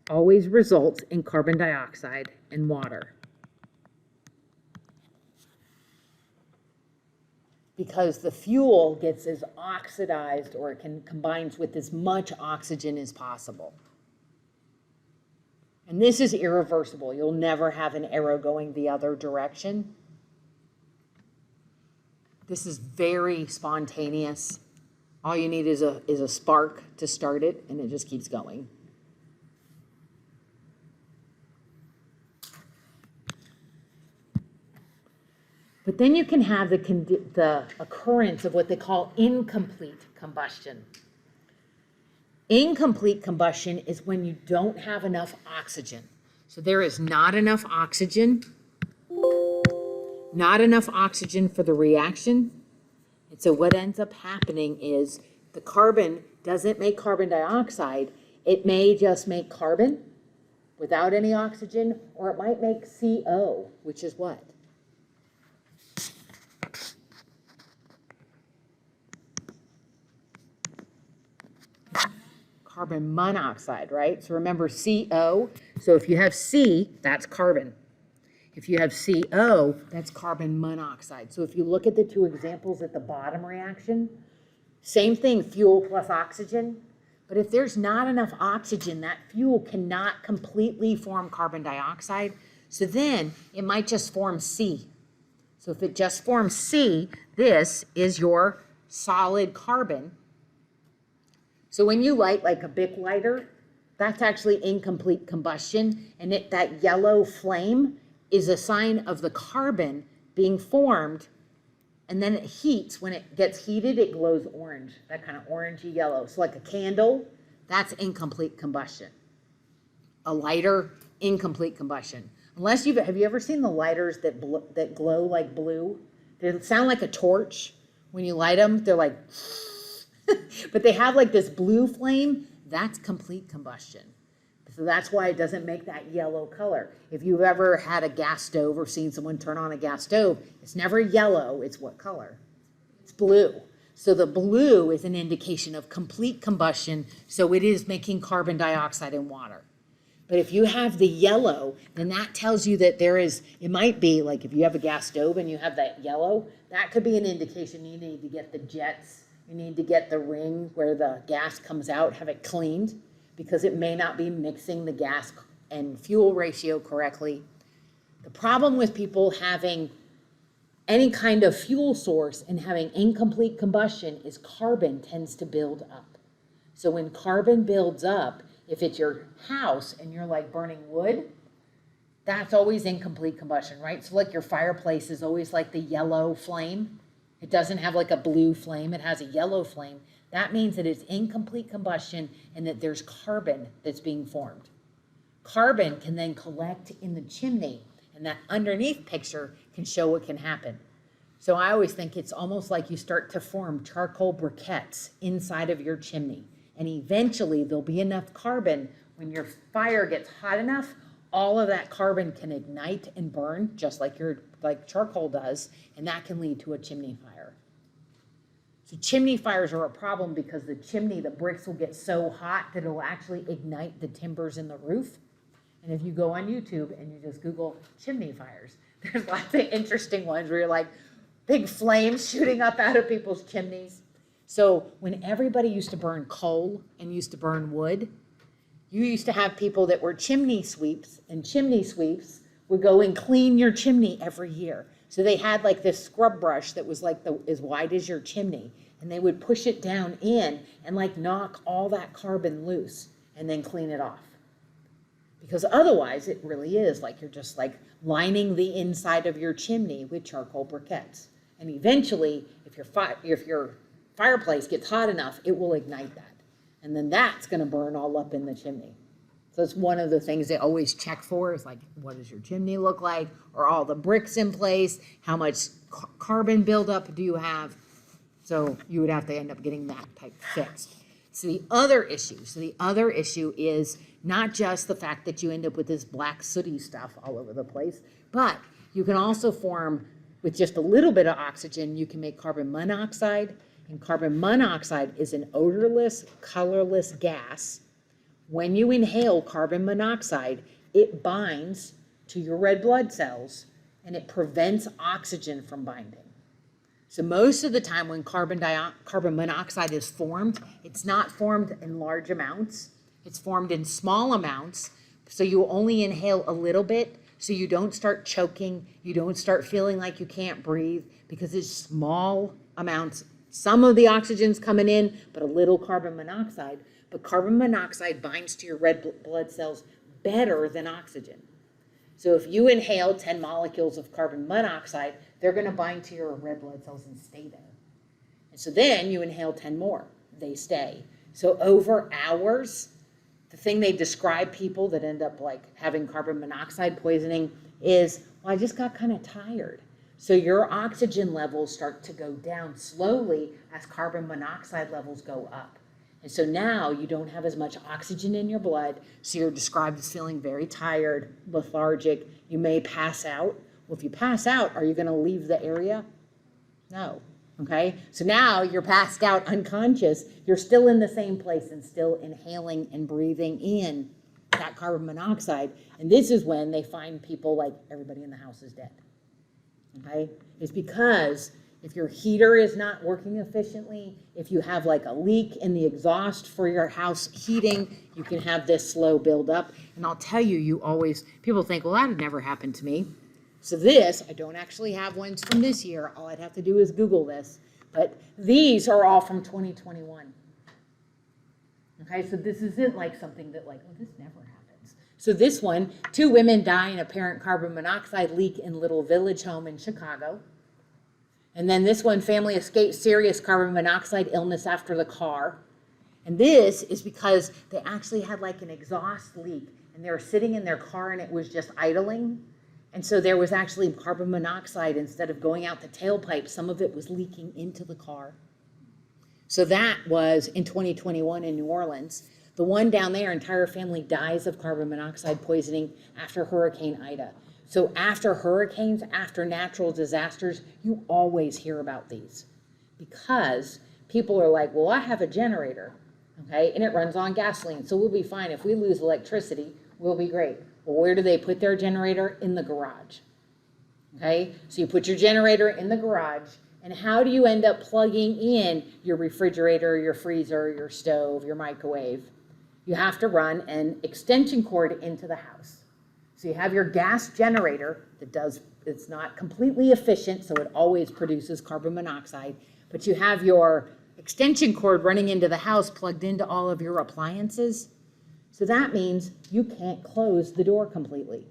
always results in carbon dioxide and water. Because the fuel gets as oxidized, or it combines with as much oxygen as possible. And this is irreversible. You'll never have an arrow going the other direction. This is very spontaneous. All you need is a spark to start it, and it just keeps going. But then you can have the occurrence of what they call incomplete combustion. Incomplete combustion is when you don't have enough oxygen. So there is not enough oxygen for the reaction. And so what ends up happening is the carbon doesn't make carbon dioxide. It may just make carbon without any oxygen, or it might make CO, which is what? Carbon monoxide, right? So remember CO. So if you have C, that's carbon. If you have CO, that's carbon monoxide. So if you look at the two examples at the bottom reaction, same thing, fuel plus oxygen. But if there's not enough oxygen, that fuel cannot completely form carbon dioxide. So then it might just form C. So if it just forms C, this is your solid carbon. So when you light like a Bic lighter, that's actually incomplete combustion, and that yellow flame is a sign of the carbon being formed, and then it heats. When it gets heated, it glows orange, that kind of orangey yellow. So like a candle, that's incomplete combustion. A lighter, incomplete combustion. Unless have you ever seen the lighters that glow like blue? They sound like a torch. When you light them, they're like, but they have like this blue flame. That's complete combustion. So that's why it doesn't make that yellow color. If you've ever had a gas stove or seen someone turn on a gas stove, it's never yellow. It's what color? It's blue. So the blue is an indication of complete combustion. So it is making carbon dioxide and water. But if you have the yellow, then that tells you that it might be like if you have a gas stove and you have that yellow, that could be an indication you need to get the jets. You need to get the ring where the gas comes out, have it cleaned, because it may not be mixing the gas and fuel ratio correctly. The problem with people having any kind of fuel source and having incomplete combustion is carbon tends to build up. So when carbon builds up, if it's your house and you're like burning wood, that's always incomplete combustion, right? So like your fireplace is always like the yellow flame. It doesn't have like a blue flame, it has a yellow flame. That means that it's incomplete combustion and that there's carbon that's being formed. Carbon can then collect in the chimney, and that underneath picture can show what can happen. So I always think it's almost like you start to form charcoal briquettes inside of your chimney. And eventually there'll be enough carbon when your fire gets hot enough, all of that carbon can ignite and burn just like charcoal does, and that can lead to a chimney fire. So chimney fires are a problem because the bricks will get so hot that it'll actually ignite the timbers in the roof. And if you go on YouTube and you just Google chimney fires, there's lots of interesting ones where you're like big flames shooting up out of people's chimneys. So when everybody used to burn coal and used to burn wood, you used to have people that were chimney sweeps, and chimney sweeps would go and clean your chimney every year. So they had like this scrub brush that was like as wide as your chimney, and they would push it down in and like knock all that carbon loose and then clean it off. Because otherwise it really is like you're just like lining the inside of your chimney with charcoal briquettes. And eventually, if your fireplace gets hot enough, it will ignite that. And then that's going to burn all up in the chimney. So it's one of the things they always check for is like, what does your chimney look like? Are all the bricks in place? How much carbon buildup do you have? So you would have to end up getting that type fixed. So the other issue is not just the fact that you end up with this black sooty stuff all over the place, but you can also form, with just a little bit of oxygen, you can make carbon monoxide. And carbon monoxide is an odorless, colorless gas. When you inhale carbon monoxide, it binds to your red blood cells and it prevents oxygen from binding. So most of the time when carbon monoxide is formed, it's not formed in large amounts. It's formed in small amounts. So you only inhale a little bit so you don't start choking. You don't start feeling like you can't breathe because it's small amounts. Some of the oxygen's coming in, but a little carbon monoxide. But carbon monoxide binds to your red blood cells better than oxygen. So if you inhale 10 molecules of carbon monoxide, they're going to bind to your red blood cells and stay there. And so then you inhale 10 more. They stay. So over hours, the thing they describe people that end up like having carbon monoxide poisoning is, well, I just got kind of tired. So your oxygen levels start to go down slowly as carbon monoxide levels go up. And so now you don't have as much oxygen in your blood, so you're described as feeling very tired, lethargic. You may pass out. Well, if you pass out, are you going to leave the area? No. Okay? So now you're passed out unconscious. You're still in the same place and still inhaling and breathing in that carbon monoxide. And this is when they find people like everybody in the house is dead. Okay? It's because if your heater is not working efficiently, if you have like a leak in the exhaust for your house heating, you can have this slow buildup. And I'll tell you, people think, well, that would never happen to me. So this, I don't actually have ones from this year. All I'd have to do is Google this. But these are all from 2021. Okay, so this isn't like something that like, oh, this never happens. So this one, 2 women die in apparent carbon monoxide leak in Little Village home in Chicago. And then this one, family escaped serious carbon monoxide illness after the car. And this is because they actually had like an exhaust leak and they were sitting in their car and it was just idling. And so there was actually carbon monoxide instead of going out the tailpipe. Some of it was leaking into the car. So that was in 2021 in New Orleans. The one down there, entire family dies of carbon monoxide poisoning after Hurricane Ida. So after hurricanes, after natural disasters, you always hear about these because people are like, well, I have a generator, okay, and it runs on gasoline, so we'll be fine. If we lose electricity, we'll be great. Well, where do they put their generator? In the garage, okay? So you put your generator in the garage, and how do you end up plugging in your refrigerator, your freezer, your stove, your microwave? You have to run an extension cord into the house. So you have your gas generator it's not completely efficient, so it always produces carbon monoxide, but you have your extension cord running into the house plugged into all of your appliances. So that means you can't close the door completely.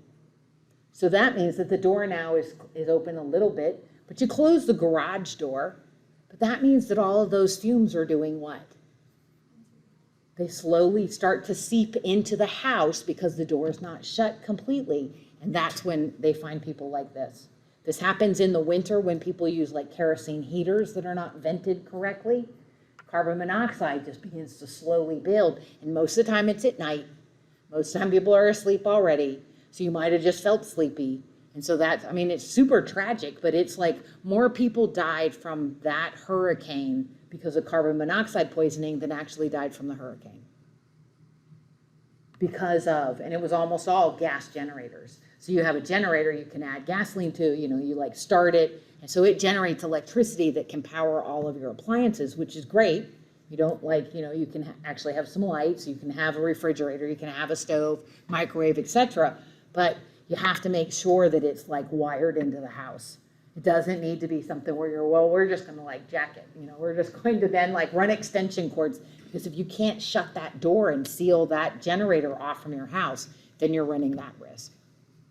So that means that the door now is open a little bit, but you close the garage door, but that means that all of those fumes are doing what? They slowly start to seep into the house because the door is not shut completely. And that's when they find people like this. This happens in the winter when people use like kerosene heaters that are not vented correctly. Carbon monoxide just begins to slowly build. And most of the time it's at night. Most of the time people are asleep already. So you might have just felt sleepy. And so it's super tragic, but it's like more people died from that hurricane because of carbon monoxide poisoning than actually died from the hurricane. And it was almost all gas generators. So you have a generator you can add gasoline to, you like start it, and so it generates electricity that can power all of your appliances, which is great. You don't you can actually have some lights, you can have a refrigerator, you can have a stove, microwave, etc. But you have to make sure that it's like wired into the house. It doesn't need to be something where we're just going to like jack it. We're just going to then like run extension cords, because if you can't shut that door and seal that generator off from your house, then you're running that risk.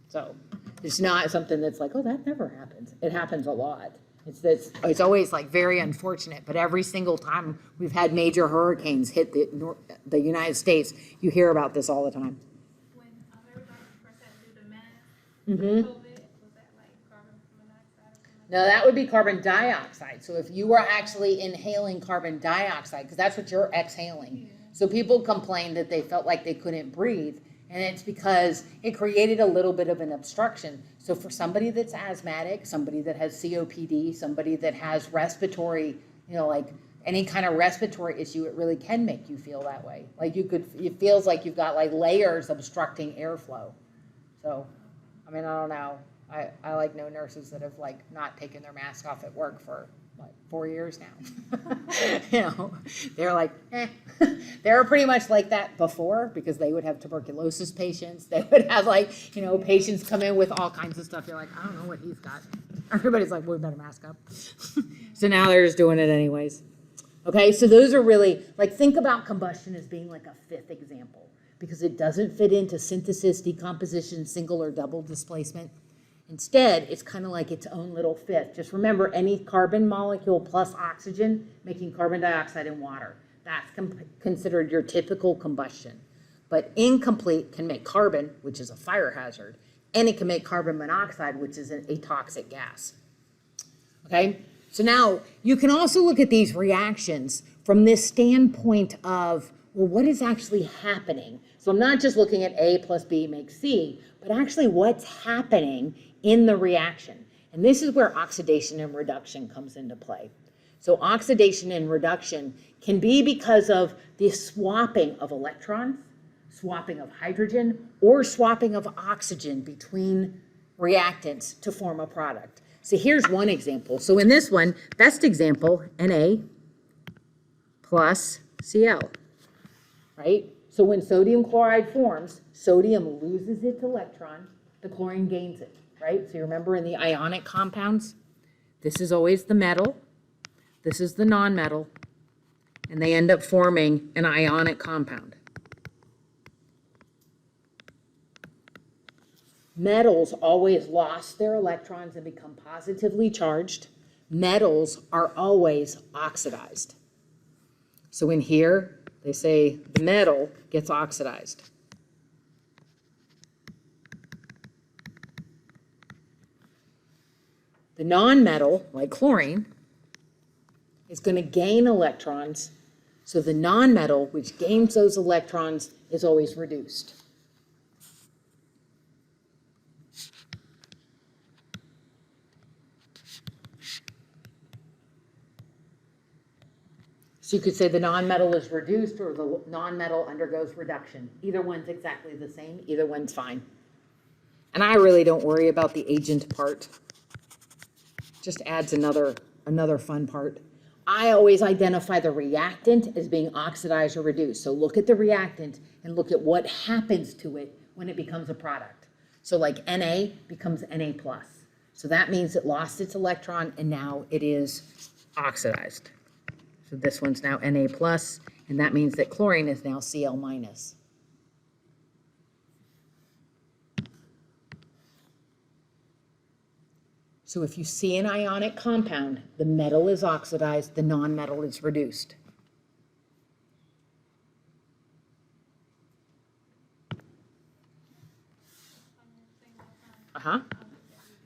So it's not something that's like, oh, that never happens. It happens a lot. It's always like very unfortunate, but every single time we've had major hurricanes hit the United States, you hear about this all the time. When everybody first had to do the mask, COVID, was that like carbon monoxide? No, that would be carbon dioxide. So if you were actually inhaling carbon dioxide, because that's what you're exhaling. Yeah. So people complained that they felt like they couldn't breathe, and it's because it created a little bit of an obstruction. So for somebody that's asthmatic, somebody that has COPD, somebody that has respiratory, like any kind of respiratory issue, it really can make you feel that way. Like it feels like you've got like layers obstructing airflow. So, I don't know. I like know nurses that have like not taken their mask off at work for like 4 years now. They're like, they were pretty much like that before, because they would have tuberculosis patients. They would have like, patients come in with all kinds of stuff. You're like, I don't know what he's got. Everybody's like, well, we better mask up. So now they're just doing it anyways. Okay, so those are really, like, think about combustion as being like a fifth example, because it doesn't fit into synthesis, decomposition, single or double displacement. Instead, it's kind of like its own little fifth. Just remember, any carbon molecule plus oxygen making carbon dioxide and water. That's considered your typical combustion. but incomplete can make carbon, which is a fire hazard, and it can make carbon monoxide, which is a toxic gas. Okay, so now you can also look at these reactions from this standpoint of, well, what is actually happening? So I'm not just looking at A plus B makes C, but actually what's happening in the reaction. And this is where oxidation and reduction comes into play. So oxidation and reduction can be because of the swapping of electrons, swapping of hydrogen, or swapping of oxygen between reactants to form a product. So here's one example. So in this one, best example, Na plus Cl, right? So when sodium chloride forms, sodium loses its electron, the chlorine gains it, right? So you remember in the ionic compounds, this is always the metal, this is the nonmetal, and they end up forming an ionic compound. Metals always lost their electrons and become positively charged. Metals are always oxidized. So in here, they say the metal gets oxidized. The nonmetal, like chlorine, is going to gain electrons. So the nonmetal, which gains those electrons, is always reduced. So you could say the nonmetal is reduced or the nonmetal undergoes reduction. Either one's exactly the same. Either one's fine. And I really don't worry about the agent part. Just adds another fun part. I always identify the reactant as being oxidized or reduced. So look at the reactant and look at what happens to it when it becomes a product. So like Na becomes Na+. So that means it lost its electron and now it is oxidized. So this one's now Na+, and that means that chlorine is now Cl-. So if you see an ionic compound, the metal is oxidized, the nonmetal is reduced.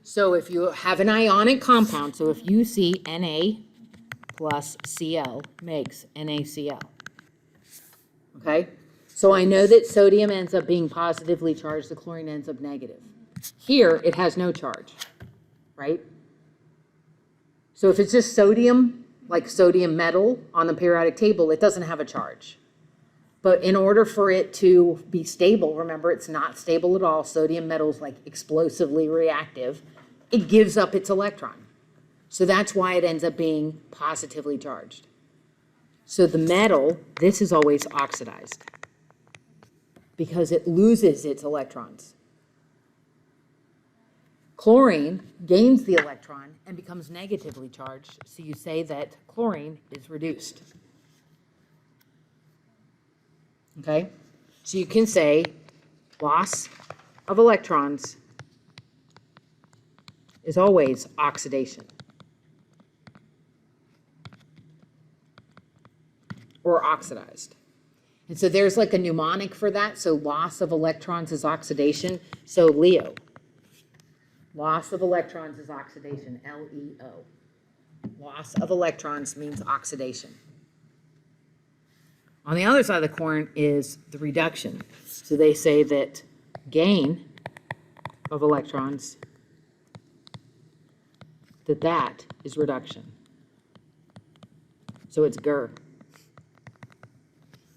So if you have an ionic compound, so if you see Na plus Cl makes NaCl. Okay? So I know that sodium ends up being positively charged, the chlorine ends up negative. Here, it has no charge, right? So if it's just sodium, like sodium metal on the periodic table, it doesn't have a charge. But in order for it to be stable, remember it's not stable at all, sodium metal is like explosively reactive, it gives up its electron. So that's why it ends up being positively charged. So the metal, this is always oxidized because it loses its electrons. Chlorine gains the electron and becomes negatively charged, so you say that chlorine is reduced. Okay? So you can say loss of electrons is always oxidation. Or oxidized. And so there's like a mnemonic for that. So loss of electrons is oxidation. So Leo. Loss of electrons is oxidation. L-E-O. Loss of electrons means oxidation. On the other side of the coin is the reduction. So they say that gain of electrons, that is reduction. So it's GER.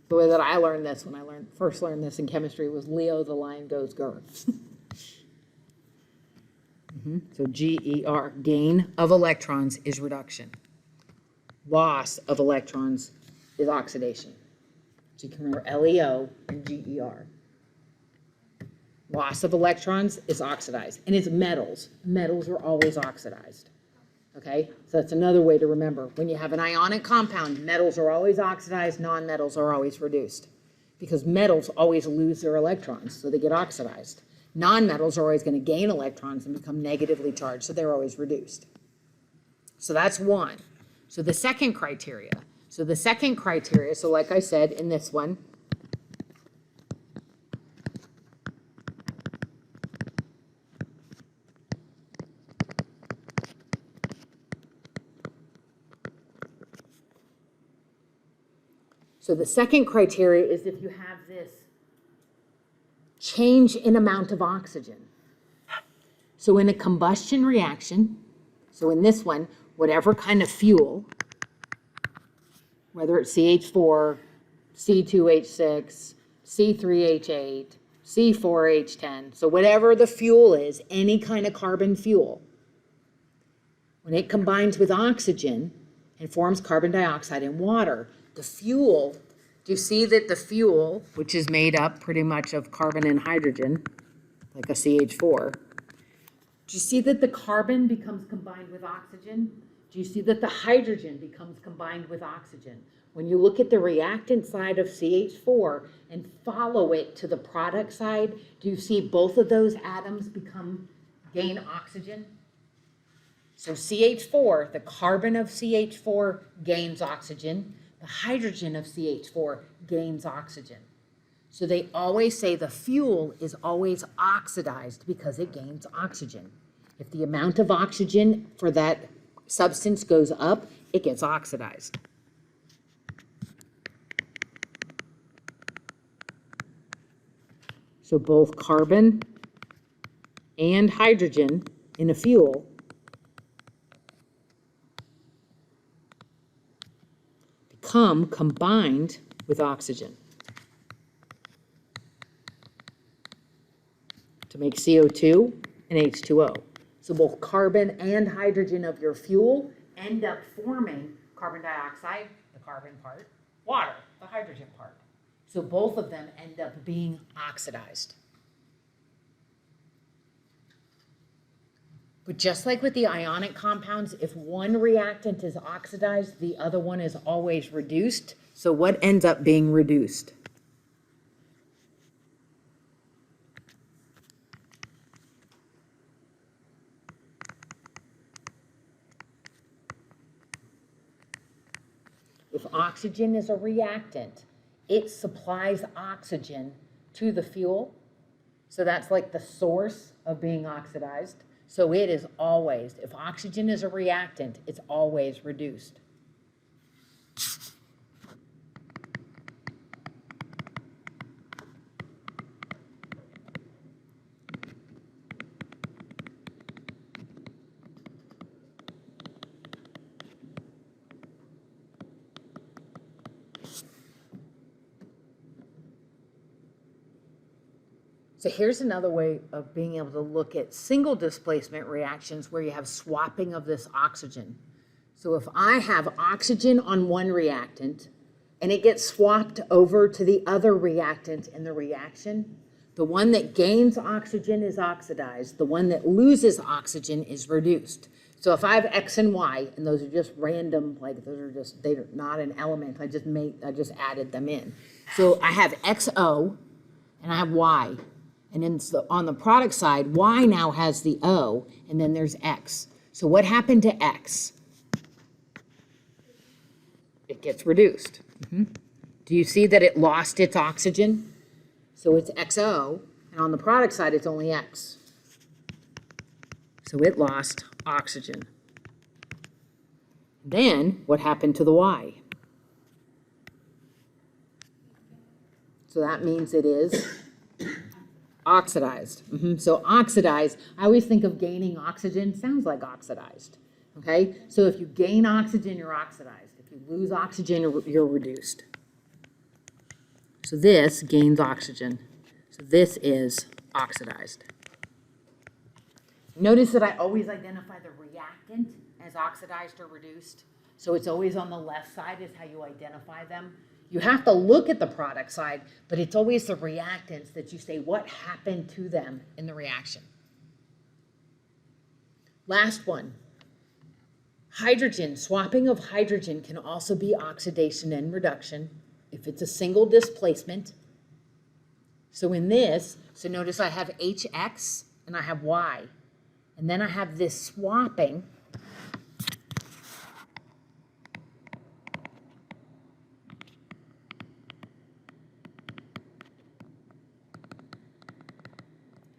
The way that I learned this when I first learned this in chemistry was Leo the lion goes GER. So G-E-R, gain of electrons is reduction. Loss of electrons is oxidation. So you can remember L-E-O and G-E-R. Loss of electrons is oxidized. And it's metals. Metals are always oxidized. Okay, so that's another way to remember. When you have an ionic compound, metals are always oxidized, nonmetals are always reduced. Because metals always lose their electrons, so they get oxidized. Nonmetals are always going to gain electrons and become negatively charged, so they're always reduced. So that's one. So the second criteria. So like I said in this one, So the second criteria is if you have this change in amount of oxygen. So in a combustion reaction, so in this one, whatever kind of fuel, whether it's CH4, C2H6, C3H8, C4H10, so whatever the fuel is, any kind of carbon fuel, when it combines with oxygen and forms carbon dioxide and water, the fuel, do you see that the fuel, which is made up pretty much of carbon and hydrogen, like a CH4, do you see that the carbon becomes combined with oxygen? Do you see that the hydrogen becomes combined with oxygen? When you look at the reactant side of CH4 and follow it to the product side, do you see both of those atoms gain oxygen? So CH4, the carbon of CH4 gains oxygen. The hydrogen of CH4 gains oxygen. So they always say the fuel is always oxidized because it gains oxygen. If the amount of oxygen for that substance goes up, it gets oxidized. So both carbon and hydrogen in a fuel become combined with oxygen to make CO2 and H2O. So both carbon and hydrogen of your fuel end up forming carbon dioxide, the carbon part, water, the hydrogen part. So both of them end up being oxidized. But just like with the ionic compounds, if one reactant is oxidized, the other one is always reduced. So what ends up being reduced? If oxygen is a reactant, it supplies oxygen to the fuel. So that's like the source of being oxidized. So it is always, if oxygen is a reactant, it's always reduced. So here's another way of being able to look at single displacement reactions where you have swapping of this oxygen. So if I have oxygen on one reactant and it gets swapped over to the other reactant in the reaction, the one that gains oxygen is oxidized. The one that loses oxygen is reduced. So if I have X and Y, and those are just random, like they're not an element, I just added them in. So I have XO and I have Y. And then on the product side, Y now has the O, and then there's X. So what happened to X? It gets reduced. Do you see that it lost its oxygen? So it's XO, and on the product side, it's only X. So it lost oxygen. Then what happened to the Y? So that means it is oxidized. So oxidized, I always think of gaining oxygen, sounds like oxidized, okay? So if you gain oxygen, you're oxidized. If you lose oxygen, you're reduced. So this gains oxygen. So this is oxidized. Notice that I always identify the reactant as oxidized or reduced. So it's always on the left side is how you identify them. You have to look at the product side, but it's always the reactants that you say what happened to them in the reaction. Last one. Hydrogen, swapping of hydrogen can also be oxidation and reduction if it's a single displacement. So in this, so notice I have HX and I have Y. And then I have this swapping.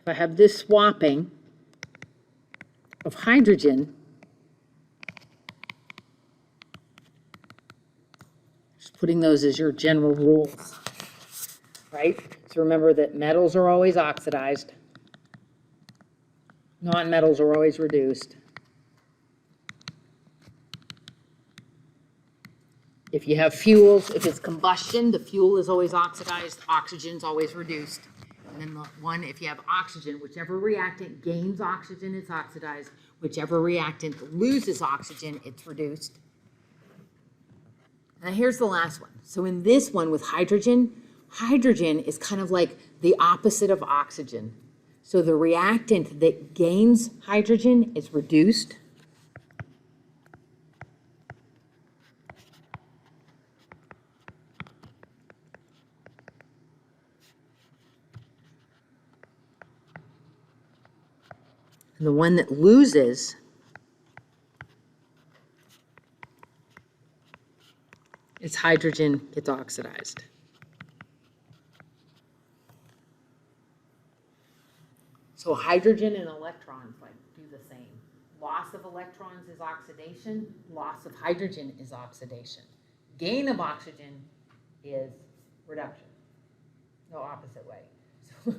If I have this swapping of hydrogen, putting those as your general rules, right? So remember that metals are always oxidized. Non-metals are always reduced. If you have fuels, if it's combustion, the fuel is always oxidized, oxygen's always reduced. And then the one, if you have oxygen, whichever reactant gains oxygen, it's oxidized. Whichever reactant loses oxygen, it's reduced. Now here's the last one. So in this one with hydrogen, hydrogen is kind of like the opposite of oxygen. So the reactant that gains hydrogen is reduced. And the one that loses is hydrogen gets oxidized. So hydrogen and electrons like do the same. Loss of electrons is oxidation. Loss of hydrogen is oxidation. Gain of oxygen is reduction. No, opposite way. So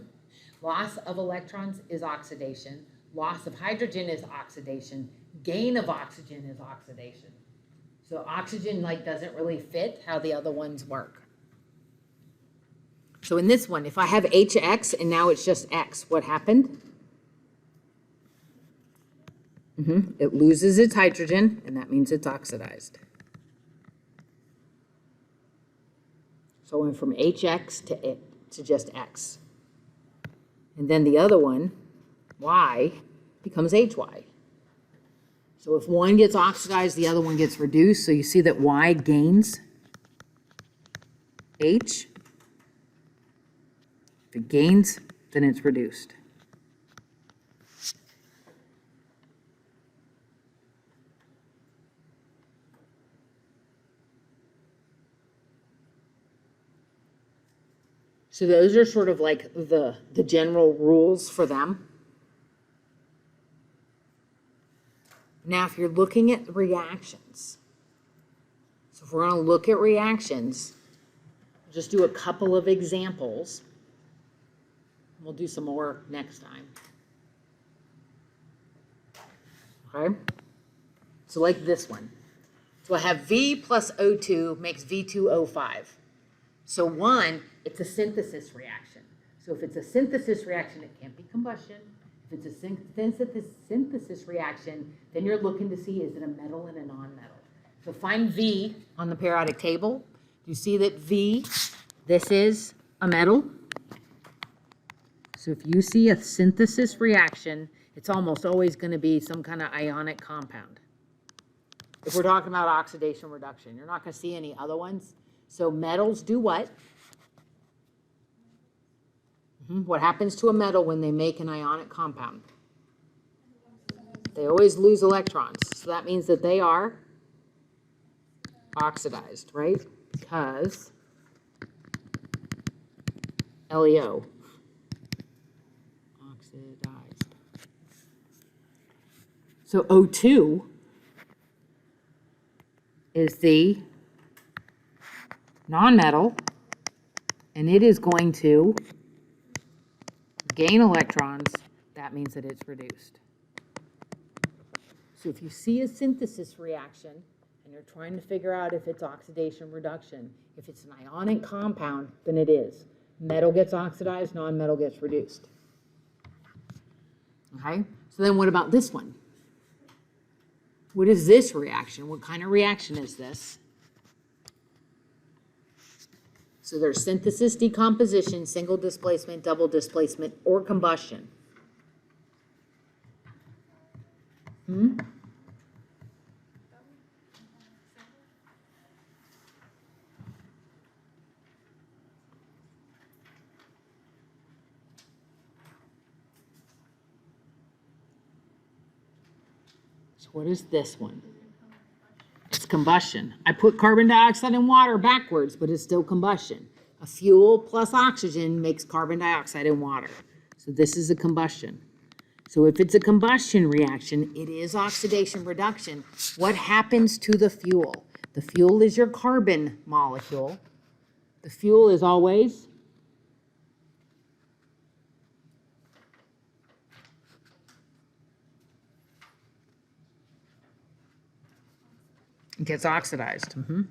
loss of electrons is oxidation. Loss of hydrogen is oxidation. Gain of oxygen is oxidation. So oxygen like doesn't really fit how the other ones work. So in this one, if I have HX and now it's just X, what happened? It loses its hydrogen, and that means it's oxidized. So I went from HX to just X. And then the other one, Y, becomes HY. So if one gets oxidized, the other one gets reduced. So you see that Y gains H. If it gains, then it's reduced. So those are sort of like the general rules for them. Now, if you're looking at reactions, so if we're going to look at reactions, just do a couple of examples. We'll do some more next time. Okay? So like this one. So I have V plus O2 makes V2O5. So one, it's a synthesis reaction. So if it's a synthesis reaction, it can't be combustion. If it's a synthesis reaction, then you're looking to see, is it a metal and a non-metal? So find V on the periodic table. You see that V, this is a metal. So if you see a synthesis reaction, it's almost always going to be some kind of ionic compound. If we're talking about oxidation reduction, you're not going to see any other ones. So metals do what? What happens to a metal when they make an ionic compound? They always lose electrons. So that means that they are oxidized, right? Because LEO. Oxidized. So O2 is the nonmetal, and it is going to gain electrons. That means that it's reduced. So if you see a synthesis reaction and you're trying to figure out if it's oxidation reduction, if it's an ionic compound, then it is. Metal gets oxidized, non-metal gets reduced. Okay, so then what about this one? What is this reaction? What kind of reaction is this? So there's synthesis, decomposition, single displacement, double displacement, or combustion. So what is this one? It's combustion. I put carbon dioxide and water backwards, but it's still combustion. A fuel plus oxygen makes carbon dioxide and water. So this is a combustion. So if it's a combustion reaction, it is oxidation reduction. What happens to the fuel? The fuel is your carbon molecule. The fuel is always it gets oxidized. And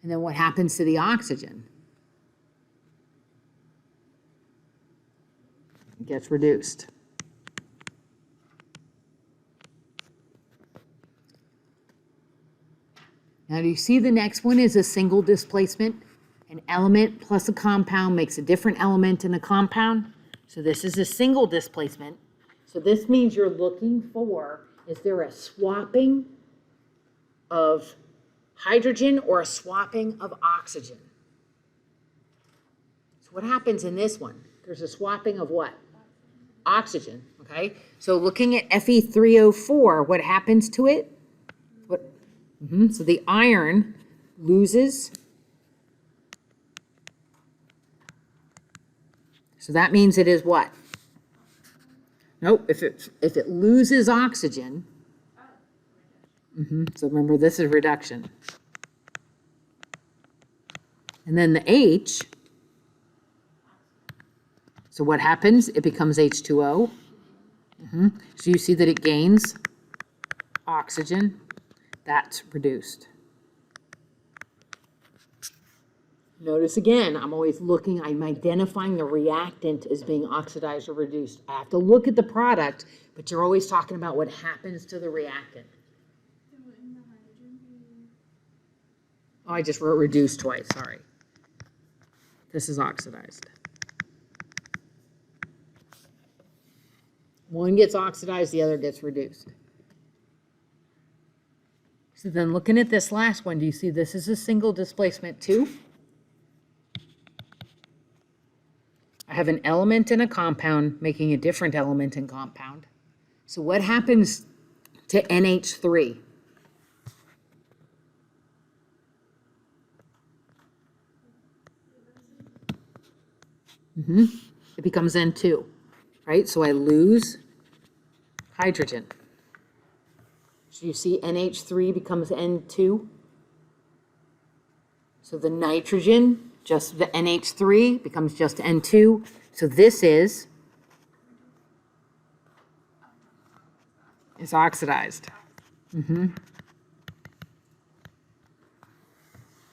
then what happens to the oxygen? It gets reduced. Now, do you see the next one is a single displacement? An element plus a compound makes a different element in a compound. So this is a single displacement. So this means you're looking for, is there a swapping of hydrogen or a swapping of oxygen? So what happens in this one? There's a swapping of what? Oxygen, okay? So looking at Fe3O4, what happens to it? So the iron loses. So that means it is what? Nope, if it loses oxygen, so remember this is reduction. And then the H, so what happens? It becomes H2O. So you see that it gains oxygen. That's reduced. Notice again, I'm always looking, I'm identifying the reactant as being oxidized or reduced. I have to look at the product, but you're always talking about what happens to the reactant. Oh, I just wrote reduced twice, sorry. This is oxidized. One gets oxidized, the other gets reduced. So then looking at this last one, do you see this is a single displacement too? I have an element in a compound making a different element in compound. So what happens to NH3? It becomes N2, right? So I lose hydrogen. So you see NH3 becomes N2. So the nitrogen, just the NH3 becomes just N2. So this is oxidized.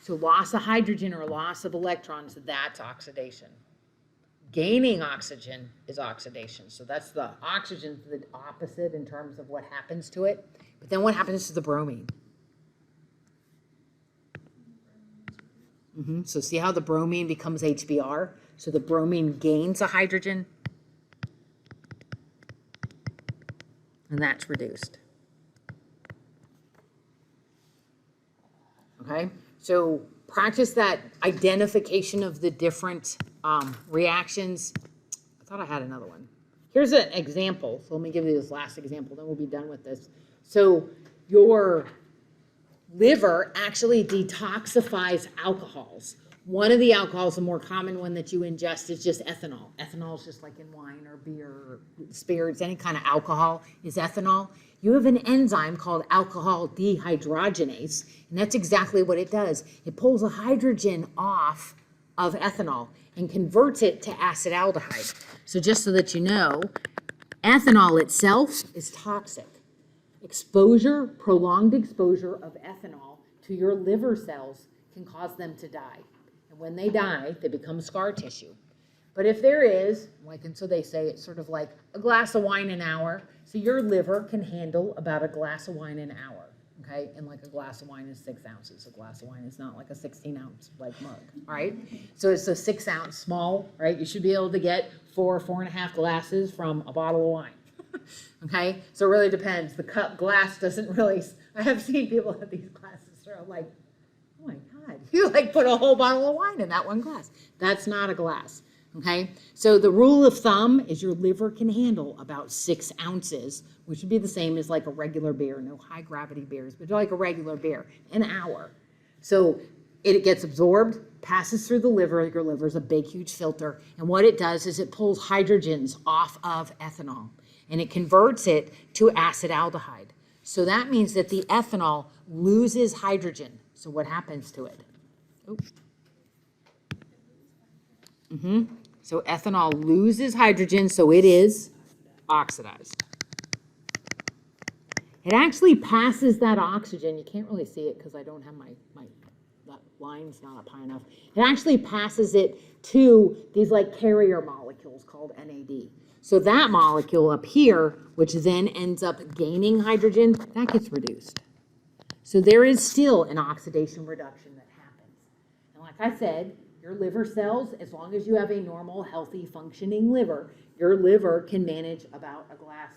So loss of hydrogen or loss of electrons, that's oxidation. Gaining oxygen is oxidation. So that's the oxygen's the opposite in terms of what happens to it. But then what happens to the bromine? So see how the bromine becomes HBr? So the bromine gains a hydrogen, and that's reduced. Okay, so practice that identification of the different reactions. I thought I had another one. Here's an example. So let me give you this last example, then we'll be done with this. So your liver actually detoxifies alcohols. One of the alcohols, the more common one that you ingest, is just ethanol. Ethanol is just like in wine or beer or spirits, any kind of alcohol is ethanol. You have an enzyme called alcohol dehydrogenase, and that's exactly what it does. It pulls a hydrogen off of ethanol and converts it to acetaldehyde. So just so that you know, ethanol itself is toxic. Exposure, prolonged exposure of ethanol to your liver cells can cause them to die. And when they die, they become scar tissue. But if there is, like, and so they say it's sort of like a glass of wine an hour, so your liver can handle about a glass of wine an hour, okay? And like a glass of wine is 6 ounces. A glass of wine is not like a 16-ounce like mug, all right? So it's a 6-ounce small, right? You should be able to get 4.5 glasses from a bottle of wine. Okay, so it really depends. The cup glass doesn't really, I have seen people have these glasses throw like, oh my God, you like put a whole bottle of wine in that one glass. That's not a glass, okay? So the rule of thumb is your liver can handle about 6 ounces, which would be the same as like a regular beer, no high gravity beers, but like a regular beer, an hour. So it gets absorbed, passes through the liver. Your liver is a big, huge filter. And what it does is it pulls hydrogens off of ethanol, and it converts it to acetaldehyde. So that means that the ethanol loses hydrogen. So what happens to it? So ethanol loses hydrogen, so it is oxidized. It actually passes that oxygen. You can't really see it because I don't have that line's not up high enough. It actually passes it to these like carrier molecules called NAD. So that molecule up here, which then ends up gaining hydrogen, that gets reduced. So there is still an oxidation reduction that happens. And like I said, your liver cells, as long as you have a normal, healthy, functioning liver, your liver can manage about a glass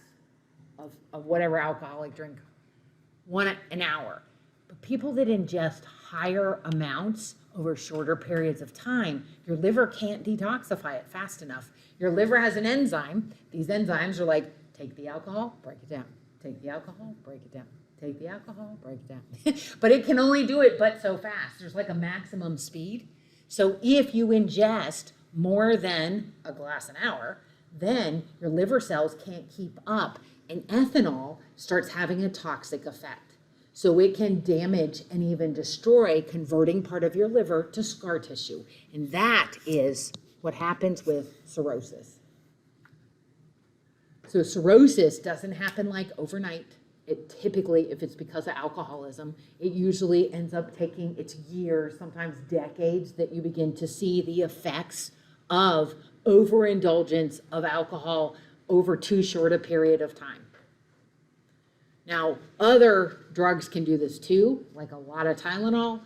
of whatever alcoholic drink an hour. But people that ingest higher amounts over shorter periods of time, your liver can't detoxify it fast enough. Your liver has an enzyme. These enzymes are like, take the alcohol, break it down. Take the alcohol, break it down. Take the alcohol, break it down. But it can only do it but so fast. There's like a maximum speed. So if you ingest more than a glass an hour, then your liver cells can't keep up, and ethanol starts having a toxic effect. So it can damage and even destroy converting part of your liver to scar tissue. And that is what happens with cirrhosis. So cirrhosis doesn't happen like overnight. It typically, if it's because of alcoholism, it usually ends up taking it's years, sometimes decades, that you begin to see the effects of overindulgence of alcohol over too short a period of time. Now, other drugs can do this too, like a lot of Tylenol.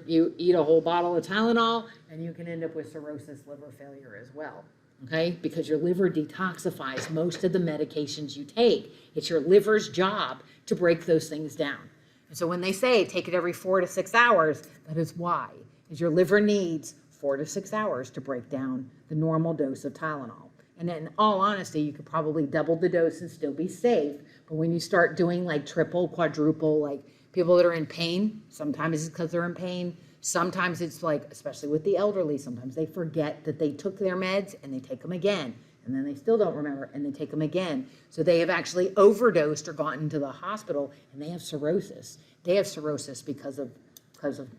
You eat a whole bottle of Tylenol, and you can end up with cirrhosis, liver failure as well, okay? Because your liver detoxifies most of the medications you take. It's your liver's job to break those things down. And so when they say take it every 4 to 6 hours, that is why. Because your liver needs 4 to 6 hours to break down the normal dose of Tylenol. And in all honesty, you could probably double the dose and still be safe. But when you start doing like triple, quadruple, like people that are in pain, sometimes it's because they're in pain. Sometimes it's like, especially with the elderly, sometimes they forget that they took their meds and they take them again. And then they still don't remember and they take them again. So they have actually overdosed or gotten to the hospital and they have cirrhosis. They have cirrhosis because of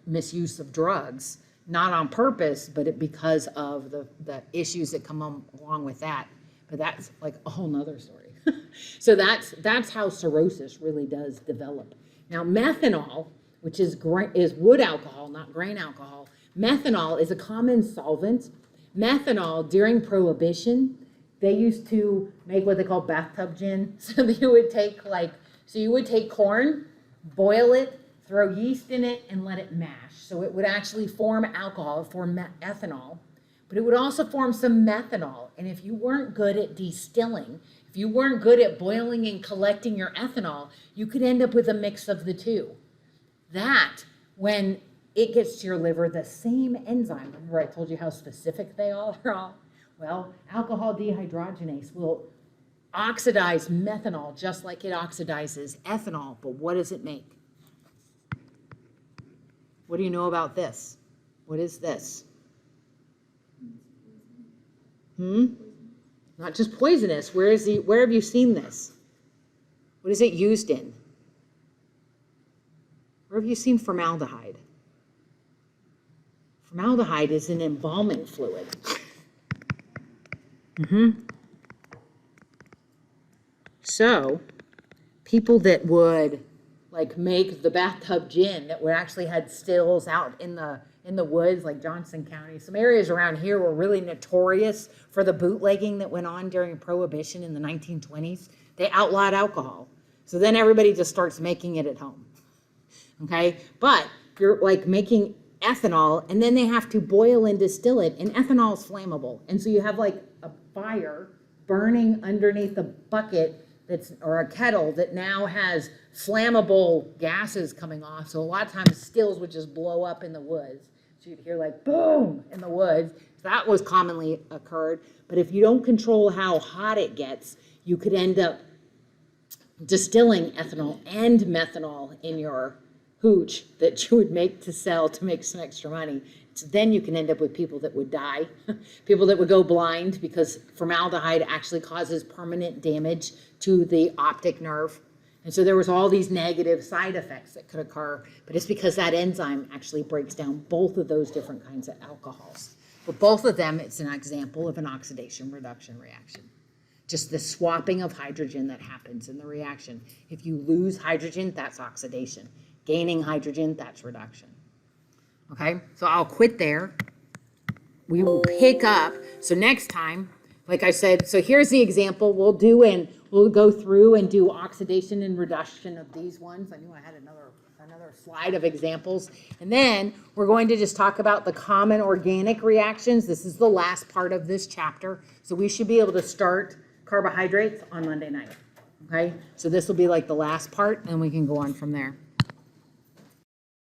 misuse of drugs. Not on purpose, but because of the issues that come along with that. But that's like a whole nother story. So that's how cirrhosis really does develop. Now methanol, which is wood alcohol, not grain alcohol. Methanol is a common solvent. Methanol, during Prohibition, they used to make what they call bathtub gin. So you would take corn, boil it, throw yeast in it, and let it mash. So it would actually form alcohol, form ethanol, but it would also form some methanol. And if you weren't good at distilling, if you weren't good at boiling and collecting your ethanol, you could end up with a mix of the two. That, when it gets to your liver, the same enzyme, remember I told you how specific they all are? Well, alcohol dehydrogenase will oxidize methanol just like it oxidizes ethanol, but what does it make? What do you know about this? What is this? Not just poisonous. Where have you seen this? What is it used in? Where have you seen formaldehyde? Formaldehyde is an embalming fluid. So, people that would like make the bathtub gin that would actually had stills out in the woods, like Johnson County. Some areas around here were really notorious for the bootlegging that went on during Prohibition in the 1920s. They outlawed alcohol. So then everybody just starts making it at home. Okay? But you're like making ethanol, and then they have to boil and distill it, and ethanol is flammable. And so you have like a fire burning underneath a bucket or a kettle that now has flammable gases coming off. So a lot of times stills would just blow up in the woods. So you'd hear like boom in the woods. So that was commonly occurred. But if you don't control how hot it gets, you could end up distilling ethanol and methanol in your hooch that you would make to sell to make some extra money. So then you can end up with people that would die, people that would go blind because formaldehyde actually causes permanent damage to the optic nerve. And so there was all these negative side effects that could occur, but it's because that enzyme actually breaks down both of those different kinds of alcohols. For both of them, it's an example of an oxidation reduction reaction. Just the swapping of hydrogen that happens in the reaction. If you lose hydrogen, that's oxidation. Gaining hydrogen, that's reduction. Okay, so I'll quit there. We will pick up. So next time, like I said, so here's the example we'll do, and we'll go through and do oxidation and reduction of these ones. I knew I had another slide of examples. And then we're going to just talk about the common organic reactions. This is the last part of this chapter. So we should be able to start carbohydrates on Monday night. Okay, so this will be like the last part, and we can go on from there.